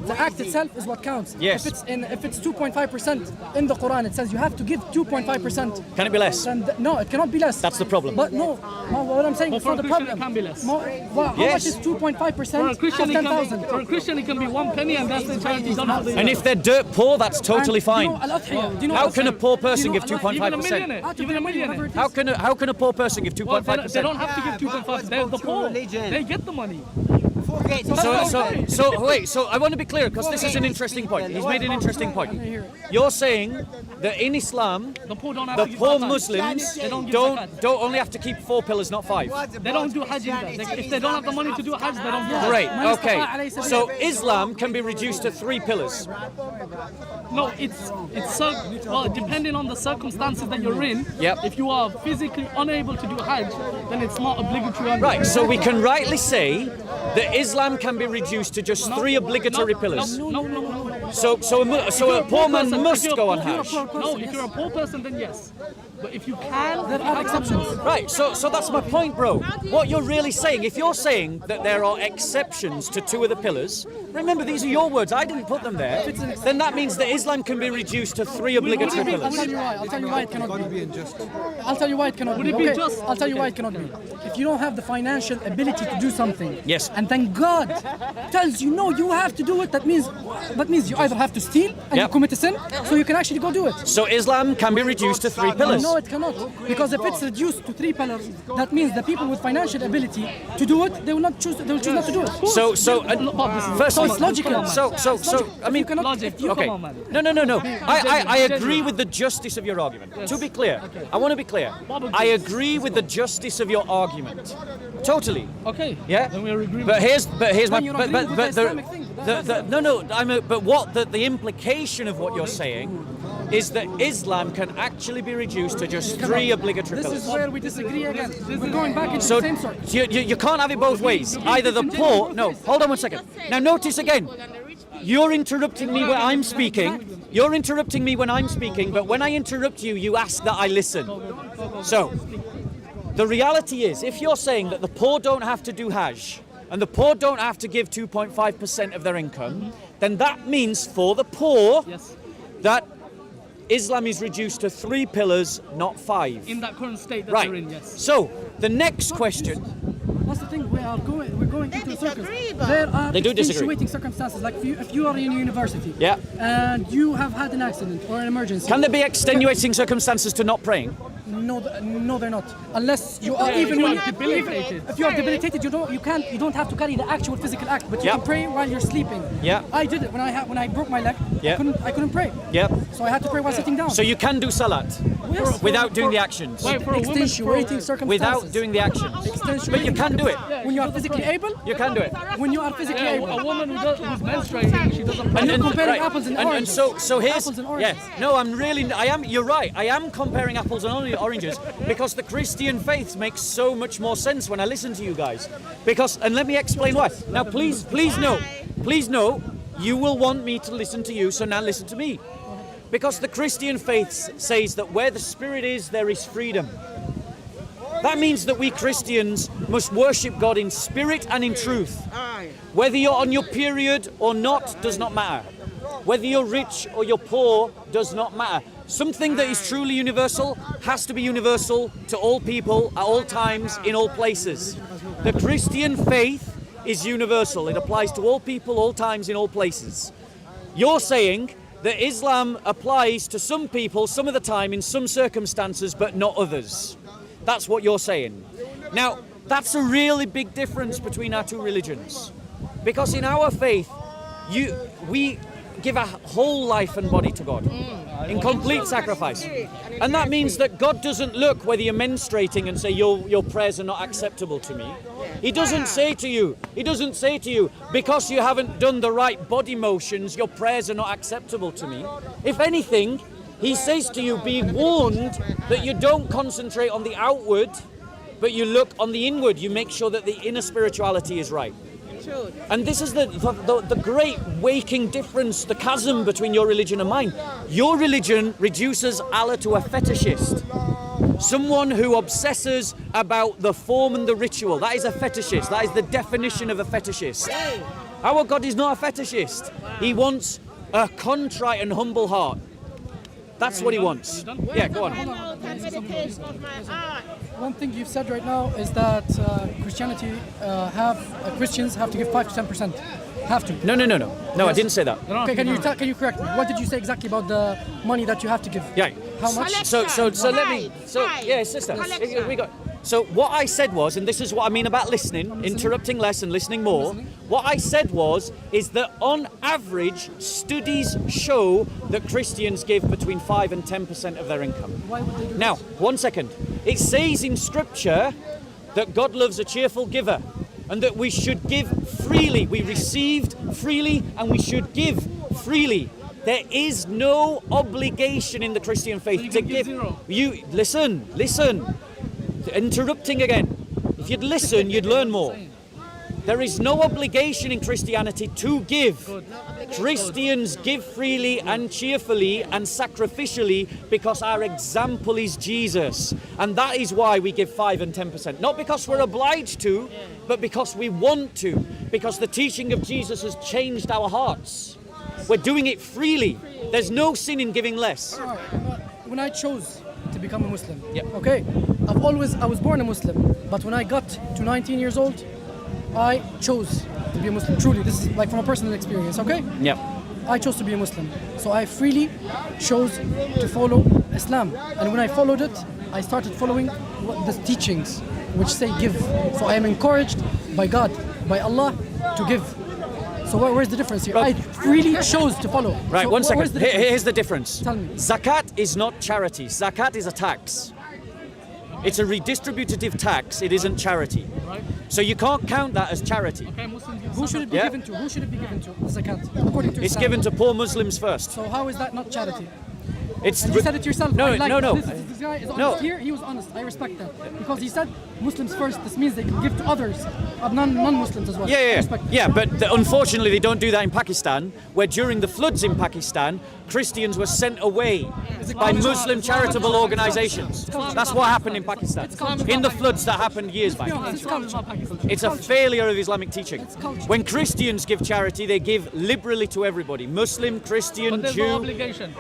The act itself is what counts. Yes. If it's 2.5% in the Quran, it says you have to give 2.5%. Can it be less? Then no, it cannot be less. That's the problem. But no, what I'm saying Well, is for not a the Christian, problem. it can be less. How Yes. much is 2.5% For a of Christian, it can 10,000? be, for a Christian, it can be 1 penny, and that's the charity done for the And if they're dirt poor, that's totally fine. How can a poor person give even a 2.5%? millionaire, even a millionaire. How can a poor person give Well, they 2.5%? don't have to give 2.5. They're the poor. They get the money. So I want to be clear because this is an interesting point. He's made an interesting point. You're saying that in Islam, The poor don't have the to give poor zakat. Muslims They don't give don't zakat. only have to keep 4 pillars, not 5. They don't do Hajj either. If they don't have the money to do Hajj, they don't do Hajj. Great. Okay. So Islam can be reduced to 3 pillars. No, well, depending on the circumstances that you're in. Yep. If you are physically unable to do Hajj, then it's not obligatory. on you. Right. So we can rightly say that Islam can be reduced to just 3 obligatory pillars. No. So a poor man must go on Hajj. No, if you're a poor person, then yes. But if you can, there are exceptions. Right, so that's my point, bro. What you're really saying, if you're saying that there are exceptions to 2 of the pillars, remember these are your words, I didn't put them there, then that means that Islam can be reduced to 3 obligatory I'll pillars. tell you why. I'll tell you why it cannot Gotta be. be unjust. I'll tell you why it cannot Would be. it be Okay, just? I'll tell you why it Okay. cannot be. If you don't have the financial ability to do something, Yes. and then God tells you no, you have to do it. That means you either have to steal and you Yep. commit a sin, so you can actually go do it. So Islam can be reduced to 3 pillars. No, it cannot. Because if it's reduced to 3 pillars, that means the people with financial ability to do it, they will choose not to do it. So firstly, it's logical. So I mean, Logic. okay. Come on, man. No. I agree with the justice of your argument. To be clear, I want to be clear. I agree with the justice of your argument. Totally. Okay. Yeah. Then we're agreeing. But here's my Then you're agreeing with the Islamic thing. the implication of what you're saying is that Islam can actually be reduced to just 3 obligatory This pillars. is where we disagree again. We're going back into So the same circle. you can't have it both ways. Either the poor. No, hold on one second. Now notice again. You're interrupting me when I'm speaking. You're interrupting me when I'm speaking. But when I interrupt you, you ask that I listen. So the reality is, if you're saying that the poor don't have to do Hajj and the poor don't have to give 2.5% of their income, then that means for the poor Yes. that Islam is reduced to 3 pillars, not 5. In that current state that Right. you're in, yes. So the next question. That's the thing. We're going into a circle. disagree, but- There are They do disagree. extenuating circumstances. Like if you are in university, Yeah. and you have had an accident or an emergency. Can there be extenuating circumstances to not praying? No, they're not. Unless you are if even you when are debilitated. If you are debilitated, you don't have to carry the actual physical act, but you Yeah. can pray while you're sleeping. Yeah. I did it when I broke my leg. Yeah. I couldn't pray. Yep. So I had to pray while sitting down. So you can do salat Yes. without doing the actions. Wait, for a woman, Extenuating circumstances. Without doing the actions. But you can do it. When you are physically able. You can do it. When you are physically able. a woman who's menstruating, she doesn't pray. you're comparing apples and and oranges. so here's Apples and oranges. yeah. No, you're right. I am comparing apples and oranges because the Christian faith makes so much more sense when I listen to you guys. And let me explain why. Now please know, you will want me to listen to you, so now listen to me. Because the Christian faith says that where the Spirit is, there is freedom. That means that we Christians must worship God in spirit and in truth. Whether you're on your period or not does not matter. Whether you're rich or you're poor does not matter. Something that is truly universal has to be universal to all people at all times in all places. The Christian faith is universal. It applies to all people, all times, in all places. You're saying that Islam applies to some people some of the time in some circumstances but not others. That's what you're saying. Now, that's a really big difference between our 2 religions. Because in our faith, we give our whole life and body to God in complete sacrifice. And that means that God doesn't look whether you're menstruating and say your prayers are not acceptable to me. He doesn't say to you, because you haven't done the right body motions, your prayers are not acceptable to me. If anything, he says to you, be warned that you don't concentrate on the outward, but you look on the inward. You make sure that the inner spirituality is right. And this is the great waking difference, the chasm between your religion and mine. Your religion reduces Allah to a fetishist. Someone who obsesses about the form and the ritual. That is a fetishist. That is the definition of a fetishist. Our God is not a fetishist. He wants a contrite and humble heart. That's what he wants. Yeah, go on. Meditation of my heart. One thing you've said right now is that Christians have to give 5 to 10%. Have to. No, I didn't say that. Okay, can you correct me? What did you say exactly about the money that you have to give? Yeah. How much? So let me. Yeah, sister. We got. So what I said was, and this is what I mean about listening, interrupting less and listening more. What I said is that on average, studies show that Christians give between 5 and 10% of their income. Why would they do Now, 1 second. It says in Scripture that God loves a cheerful giver, and that we should give freely. We received freely, and we should give freely. There is no obligation in the Christian faith you to can give give. zero. You listen. Interrupting again. If you'd listen, you'd learn more. There is no obligation in Christianity to give. Christians give freely and cheerfully and sacrificially because our example is Jesus. And that is why we give 5 and 10%. Not because we're obliged to, but because we want to. Because the teaching of Jesus has changed our hearts. We're doing it freely. There's no sin in giving less. When I chose to become a Muslim, Yeah. okay, I was born a Muslim, but when I got to 19 years old, I chose to be a Muslim. Truly, this is like from a personal experience, okay? Yeah. I chose to be a Muslim. So I freely chose to follow Islam. And when I followed it, I started following the teachings which say give. So I am encouraged by God, by Allah, to give. So where's the difference here? I freely chose to follow. Right, so 1 second. where's the difference? Here's the difference. Tell me. Zakat is not charity. Zakat is a tax. It's a redistributive tax. It isn't charity. Right. So you can't count that as charity. Okay, Muslims give Who should it be Yeah. given to? Who should it be given to? The zakat, according to It's Islam. given to poor Muslims first. So how is that not charity? It's And you said it yourself. No, I like no. This guy is honest No. here. He was honest. I respect that because he said Muslims first. This means they can give to others, non-Muslims as well. I Yeah. respect that. Yeah, but unfortunately they don't do that in Pakistan, where during the floods in Pakistan, Christians were sent away by Muslim charitable organizations. That's what happened in Pakistan. In the floods that happened years back. It's a failure of Islamic teaching. When Christians give charity, they give liberally to everybody. Muslim, Christian, But there's Jew. no obligation.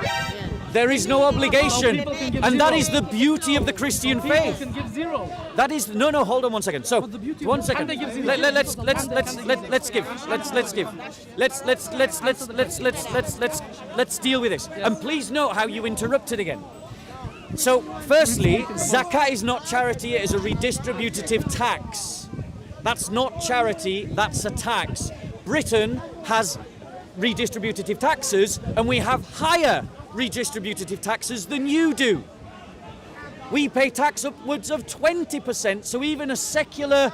There is no obligation. People can give And that zero. is the beauty of the Christian People faith. can give zero. That is no. Hold on 1 second. So the beauty of 1 the- second. Can they give zero? Let's deal with this. And please note how you interrupted again. So, firstly, zakat is not charity. It is a redistributive tax. That's not charity. That's a tax. Britain has redistributive taxes, and we have higher redistributive taxes than you do. We pay tax upwards of 20%, so even a secular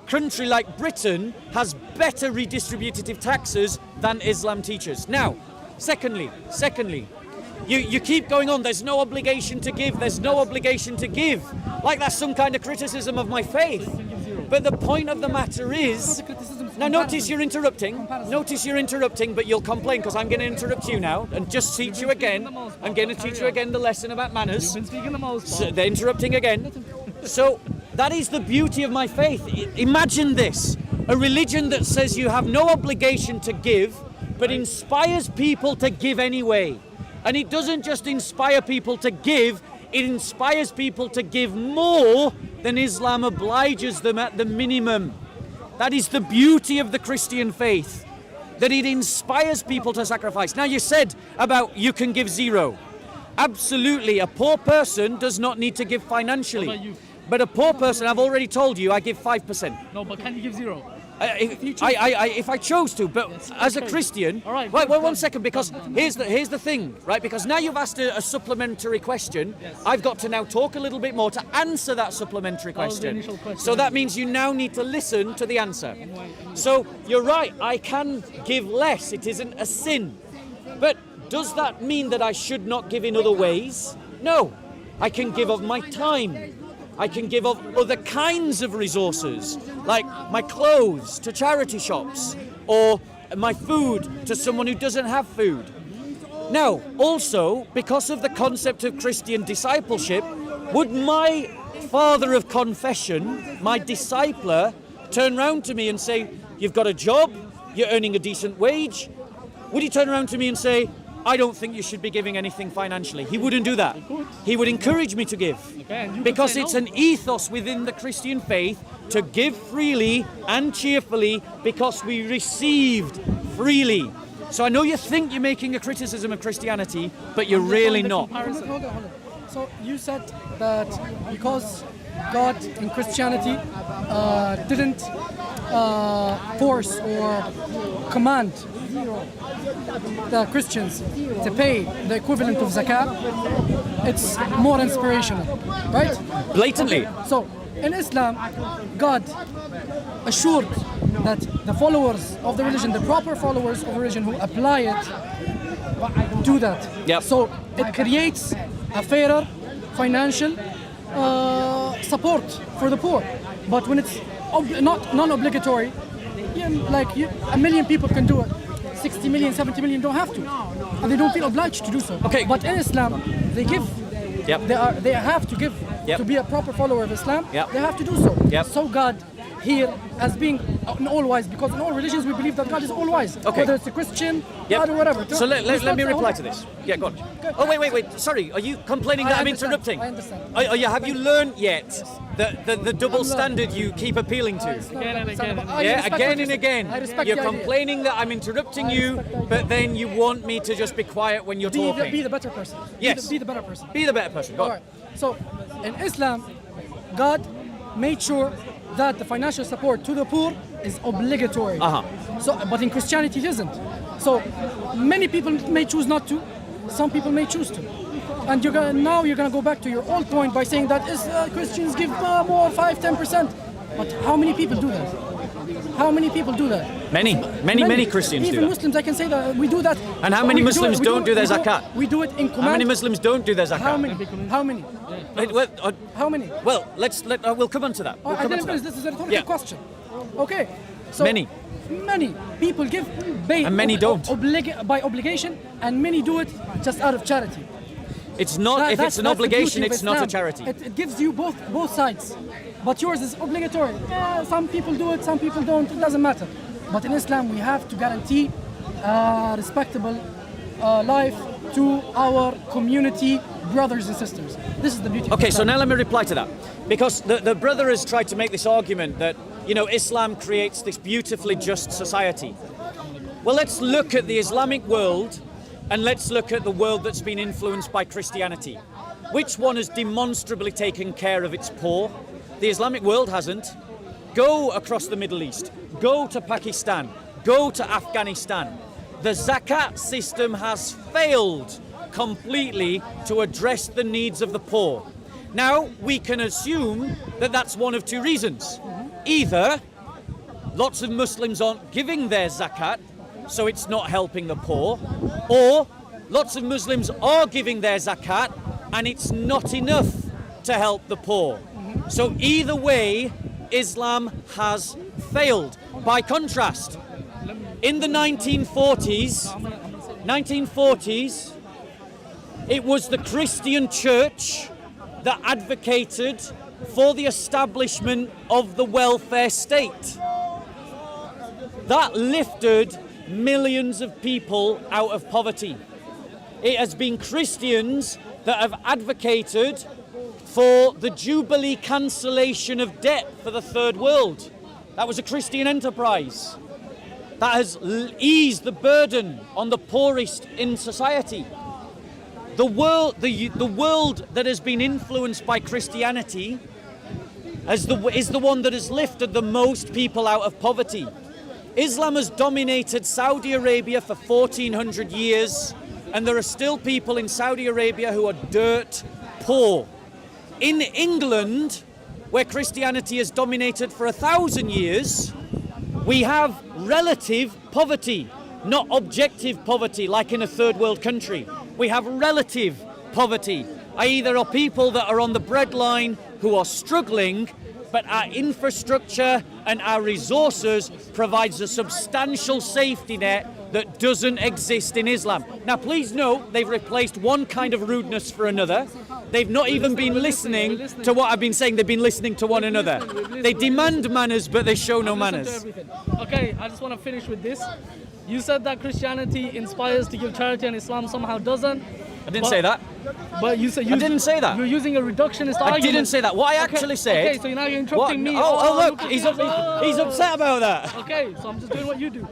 country like Britain has better redistributive taxes than Islam teaches. Now, secondly, you keep going on, there's no obligation to give, like that's some kind of criticism of my faith. But the point of the matter is, now notice you're interrupting, but you'll complain because I'm going to interrupt you now and just teach you again. I'm going to teach you again the lesson about manners. You've been speaking the most. So they're interrupting again. So that is the beauty of my faith. Imagine this, a religion that says you have no obligation to give, but inspires people to give anyway. And it doesn't just inspire people to give, it inspires people to give more than Islam obliges them at the minimum. That is the beauty of the Christian faith, that it inspires people to sacrifice. Now you said about you can give zero. Absolutely, a poor person does not need to give financially. What about you? But a poor person, I've already told you, I give 5%. No, but can you give zero? If I chose to, but as a Christian, All right, wait, good, 1 second, because here's the thing, right? Because now you've asked a supplementary question, I've got to now talk a little bit more to answer that supplementary was the question. initial question. So that means you now need to listen to the answer. So you're right, I can give less, it isn't a sin. But does that mean that I should not give in other ways? No, I can give of my time. I can give of other kinds of resources, like my clothes to charity shops, or my food to someone who doesn't have food. Now, also, because of the concept of Christian discipleship, would my father of confession, my discipler, turn round to me and say, you've got a job, you're earning a decent wage, would he turn around to me and say, I don't think you should be giving anything financially? He wouldn't do that. He would encourage me to give. Because it's an ethos within the Christian faith to give freely and cheerfully because we received freely. So I know you think you're making a criticism of Christianity, but you're really not. Hold on. So you said that because God in Christianity didn't force or command the Christians to pay the equivalent of zakat, it's more inspirational, right? Blatantly. So in Islam, God assured that the followers of the religion, the proper followers of the religion who apply it, do that. Yep. So it creates a fairer financial support for the poor. But when it's not non-obligatory, a million people can do it. 60 million, 70 million don't have to, and they don't feel obliged to do so. Okay. But in Islam, they give. Yep. They have to give Yep. to be a proper follower of Islam. Yep. They have to do so. Yep. So God here as being all wise, because in all religions we believe that God is all wise. Okay. Whether it's a Christian, Yep. God or whatever. So let me reply to this. Yeah, go on. Oh, wait. Sorry, are you complaining that I'm interrupting? I understand. Have you learned yet the double standard you keep appealing to? Again and again. Yeah, again and again. I respect You're the idea. complaining that I'm interrupting you, but then you want me to just be quiet when you're talking. Be the better person. Yes. Be the better person. Be the better person. Go All on. right. So in Islam, God made sure that the financial support to the poor is obligatory. So, but in Christianity it isn't. So many people may choose not to. Some people may choose to. And you're gonna go back to your old point by saying that Christians give more 5-10%. But how many people do that? How many people do that? Many Christians do Even that. Muslims, I can say that we do that. And how many We Muslims don't do their we zakat? We do it in command. How many Muslims don't do their zakat? How many? How many? How many? Well, we'll come on to that. We'll I come on didn't to finish. that. This is a rhetorical Yeah. question. Okay. So Many people give And many don't. By obligation, and many do it just out of charity. It's not. If it's an That's the obligation, beauty of it's not a Islam. charity. It gives you both sides. But yours is obligatory. Yeah, some people do it, some people don't. It doesn't matter. But in Islam, we have to guarantee respectable life to our community brothers and sisters. This is the beauty. Okay, of so Islam. now let me reply to that. Because the brother has tried to make this argument that, Islam creates this beautifully just society. Well, let's look at the Islamic world and let's look at the world that's been influenced by Christianity. Which one has demonstrably taken care of its poor? The Islamic world hasn't. Go across the Middle East. Go to Pakistan. Go to Afghanistan. The zakat system has failed completely to address the needs of the poor. Now, we can assume that that's one of two reasons. Either lots of Muslims aren't giving their zakat, so it's not helping the poor, or lots of Muslims are giving their zakat and it's not enough to help the poor. So either way, Islam has failed. By contrast, in the 1940s, it was the Christian church that advocated for the establishment of the welfare state. That lifted millions of people out of poverty. It has been Christians that have advocated for the Jubilee cancellation of debt for the third world. That was a Christian enterprise. That has eased the burden on the poorest in society. The world that has been influenced by Christianity is the one that has lifted the most people out of poverty. Islam has dominated Saudi Arabia for 1400 years, and there are still people in Saudi Arabia who are dirt poor. In England, where Christianity has dominated for 1,000 years, we have relative poverty, not objective poverty like in a third world country. We have relative poverty, i.e. there are people that are on the breadline who are struggling, but our infrastructure and our resources provides a substantial safety net that doesn't exist in Islam. Now, please note, they've replaced one kind of rudeness for another. They've not even been listening to what I've been saying. They've been listening to one another. They demand manners, but they show no manners. Okay, I just want to finish with this. You said that Christianity inspires to give charity and Islam somehow doesn't. I didn't say that. But you said I didn't say that. You're using a reductionist argument. I didn't say that. What I actually said. Okay, so now you're interrupting me. Oh, look, he's upset about that. Okay, so I'm just doing what you do.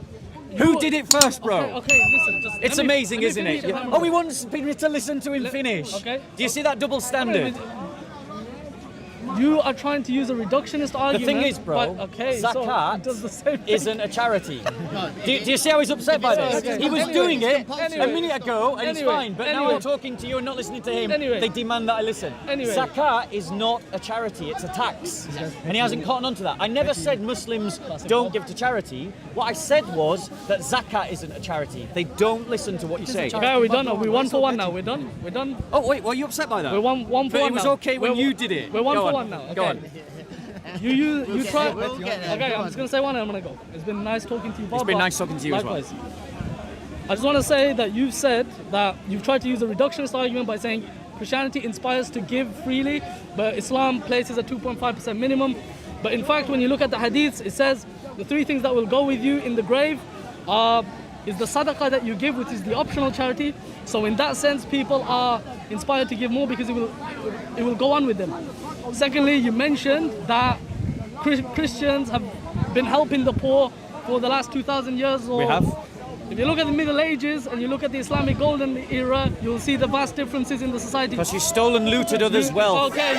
Who did it first, bro? Okay, listen. Just It's amazing, isn't it? Oh, we want people to listen to him finish. Okay. Do you see that double standard? You are trying to use a reductionist The argument. thing is, bro, zakat isn't a charity. Do you see how he's upset by this? Okay. He was doing it Anyway. a minute ago and it's fine, but now Anyway. I'm talking to you and not listening to him. Anyway. They demand that I listen. Anyway. Zakat is not a charity, it's a tax. And he hasn't cottoned on to that. I never said Muslims don't give to charity. What I said was that zakat isn't a charity. They don't listen to what you say. Okay, we're done. We're 1 for 1 now. We're done. We're done. Oh, wait, were you upset by that? We're one for But one it was now. okay when you did it. We're 1 Go for on. 1 now. Okay. Go on. You try. Okay, I'm just gonna say one and I'm gonna go. It's been nice talking to you, Bob. It's been nice talking to you as well. Likewise. I just want to say that you've said that you've tried to use a reductionist argument by saying Christianity inspires to give freely, but Islam places a 2.5% minimum. But in fact, when you look at the hadiths, it says the 3 things that will go with you in the grave is the sadaqah that you give, which is the optional charity. So in that sense, people are inspired to give more because it will go on with them. Secondly, you mentioned that Christians have been helping the poor for the last 2,000 years. We have. If you look at the Middle Ages and you look at the Islamic Golden Era, you'll see the vast differences in the society. Because you stole and looted others' wealth. Okay,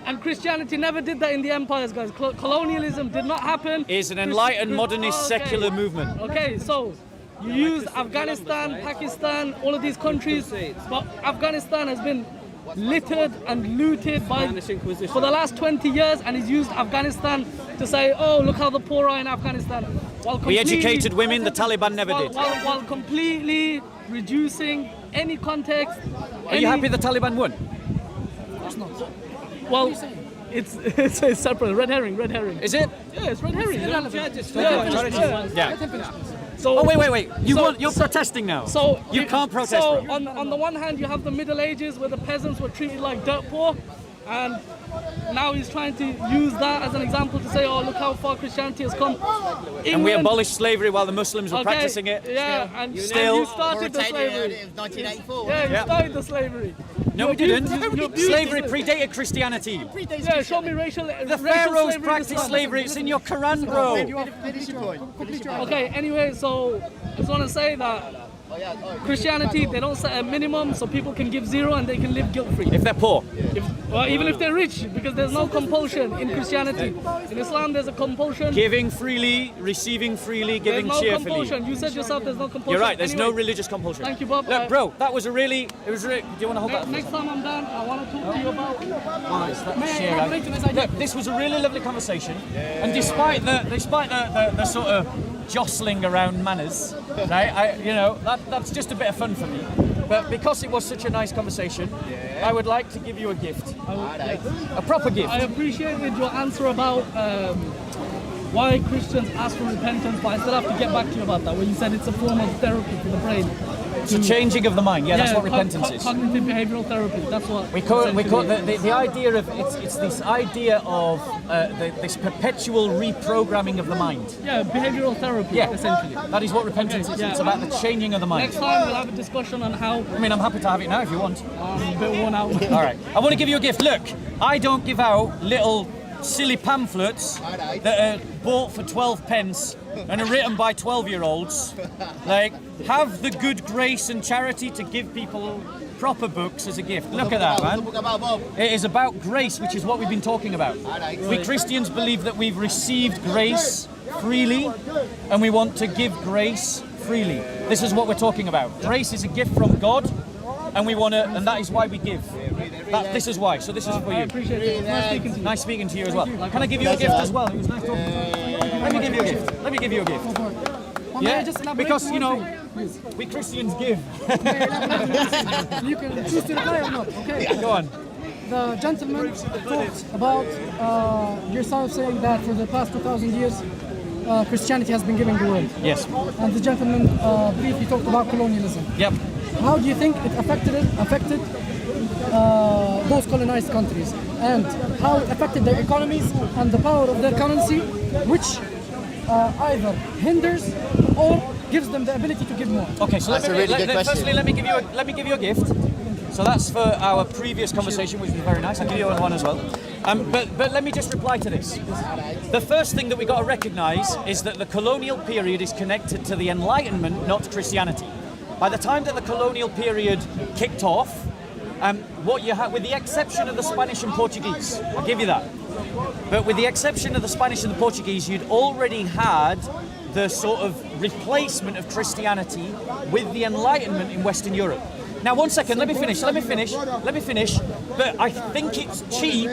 and Christianity never did that in the empires, guys. Colonialism did not happen. It's an enlightened, modernist, secular movement. Okay, so you use Afghanistan, Pakistan, all of these countries, but Afghanistan has been littered and looted for the last 20 years, and he's used Afghanistan to say, oh, look how the poor are in Afghanistan. We educated women, the Taliban never did. While completely reducing any context. Are you happy the Taliban won? Of course not. Well, it's separate. Red herring. Is it? Yeah, it's red herring. Yeah. So, Oh, wait. You're protesting now. So you can't protest. So bro. on the one hand, you have the Middle Ages where the peasants were treated like dirt poor, and now he's trying to use that as an example to say, oh, look how far Christianity has come. And we abolished slavery while the Muslims were practicing it. Yeah, and you started the slavery. It was 1984. Yeah, you started the slavery. No, we didn't. Slavery predated Christianity. Yeah, show me racial. The pharaohs practiced slavery. It's in your Quran, bro. Finish your point. Okay, anyway, so I just want to say that Christianity, they don't set a minimum so people can give 0 and they can live guilt-free. If they're poor. Even if they're rich, because there's no compulsion in Christianity. In Islam, there's a compulsion. Giving freely, receiving freely, giving There's no cheerfully. compulsion. You said yourself there's no compulsion. You're right, there's no Anyway, religious compulsion. Thank you, Bob. Look, bro, that was a really, do you want to hold that? Next time I'm done, I want to talk to you about. Look, this was a really lovely conversation, and despite the sort of jostling around manners, right? That's just a bit of fun for me. But because it was such a nice conversation, I would like to give you a gift, a proper gift. I appreciated your answer about why Christians ask for repentance, but I still have to get back to you about that, where you said it's a form of therapy for the brain. It's a changing of the mind. Yeah, that's what repentance is. Cognitive behavioral therapy. That's what We call the idea of it's this idea of this perpetual reprogramming of the mind. Yeah, behavioral therapy. Yeah, Essentially. That is what repentance is. Yeah. It's about the changing of the mind. Next time we'll have a discussion on how. I mean, I'm happy to have it now if you want. I'm a bit worn out. All right. I want to give you a gift. Look, I don't give out little silly pamphlets that are bought for 12 pence and are written by 12-year-olds. Like, have the good grace and charity to give people proper books as a gift. Look at that, man. It is about grace, which is what we've been talking about. We Christians believe that we've received grace freely, and we want to give grace freely. This is what we're talking about. Grace is a gift from God, and we want to, and that is why we give. This is why. So this is for I you. appreciate it. Nice speaking to you. Nice speaking to you as well. Can I give you a gift as well? It was nice talking to you. Let me give you a gift. Let me give you a gift. Yeah, because we Christians give. You can choose to reply or not. Okay. Go on. The gentleman talked about yourself saying that for the past 2,000 years, Christianity has been giving the world. Yes. And the gentleman briefly talked about colonialism. Yep. How do you think it affected those colonized countries, and how it affected their economies and the power of their currency, which either hinders or gives them the ability to give more? Okay, so That's a really good question. firstly, let me give you a gift. So that's for our previous conversation, which was very nice. I'll give you one as well. But let me just reply to this. The first thing that we got to recognise is that the colonial period is connected to the Enlightenment, not Christianity. By the time that the colonial period kicked off, what you had, with the exception of the Spanish and Portuguese, I'll give you that. But with the exception of the Spanish and the Portuguese, you'd already had the sort of replacement of Christianity with the Enlightenment in Western Europe. Now, one second, let me finish. But I think it's cheap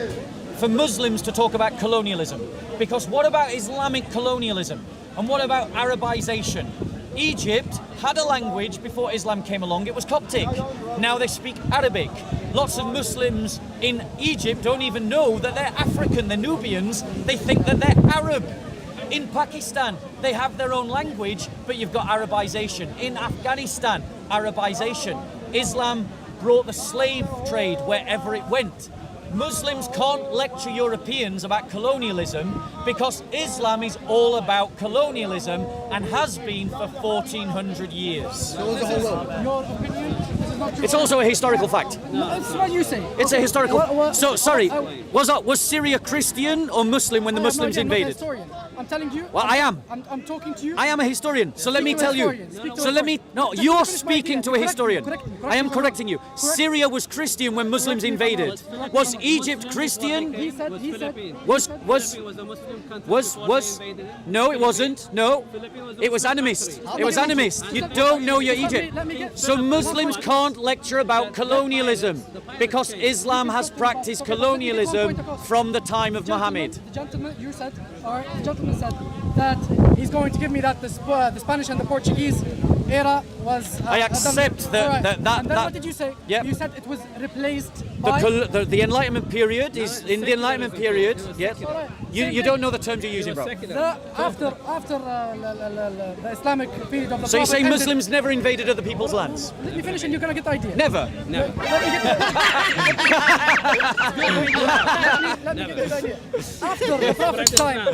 for Muslims to talk about colonialism. Because what about Islamic colonialism? And what about Arabization? Egypt had a language before Islam came along. It was Coptic. Now they speak Arabic. Lots of Muslims in Egypt don't even know that they're African, they're Nubians. They think that they're Arab. In Pakistan, they have their own language, but you've got Arabization. In Afghanistan, Arabization. Islam brought the slave trade wherever it went. Muslims can't lecture Europeans about colonialism because Islam is all about colonialism and has been for 1400 years. Your opinion? This is not true. It's also a historical fact. No, it's what you say. It's a historical. So sorry, I- was Syria Christian or Muslim when the Muslims I'm not a invaded? historian. I'm telling you. Well, I am. I'm talking to you. I am a historian, so let me Speak to a tell you. historian. Speak to a So let me. No, Just you're finish my speaking idea. to a historian. Correct me. I am correcting you. Syria was Christian when Muslims invaded. Was Egypt Christian? He said. Was no, it wasn't. No, it was animist. It was animist. You don't know your Egypt. So Muslims can't lecture about colonialism because Islam has practiced colonialism from the time of Muhammad. The gentleman said that he's going to give me that the Spanish and the Portuguese era was. I accept that. And then what did you say? Yep. You said it was replaced by. The Enlightenment period is in the Enlightenment period. Yeah. You don't know the terms you're using, bro. After the Islamic period of the So you Prophet say ended- Muslims never invaded other people's lands? Let me finish and you're gonna get the idea. Never. Let me get the idea. After the Prophet's time,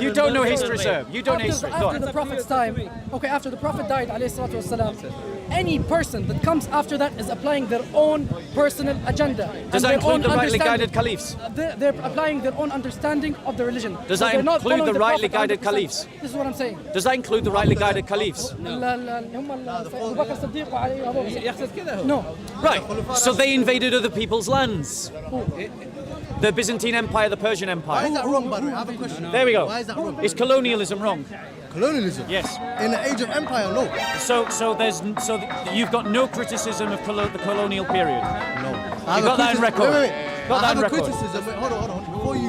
You don't know history, sir. You don't know history. Go After on. the Prophet's time, okay, after the Prophet died, alayhi salatu wasalam, any person that comes after that is applying their own personal agenda. Does that include the rightly guided caliphs? They're applying their own understanding of the religion. Does So that they're not include following the rightly Prophet guided 100%. caliphs? This is what I'm saying. Does that include the rightly guided caliphs? No. Right. So they invaded other people's lands. The Byzantine Empire, the Persian Why Empire. is that wrong, by the way? I have a question. There we go. Why is that wrong? Is colonialism wrong? Colonialism? Yes. In the age of empire, no. So you've got no criticism of the colonial period. No. You got that in record. Wait. Got I that have in a record. criticism. Wait, hold on. Before you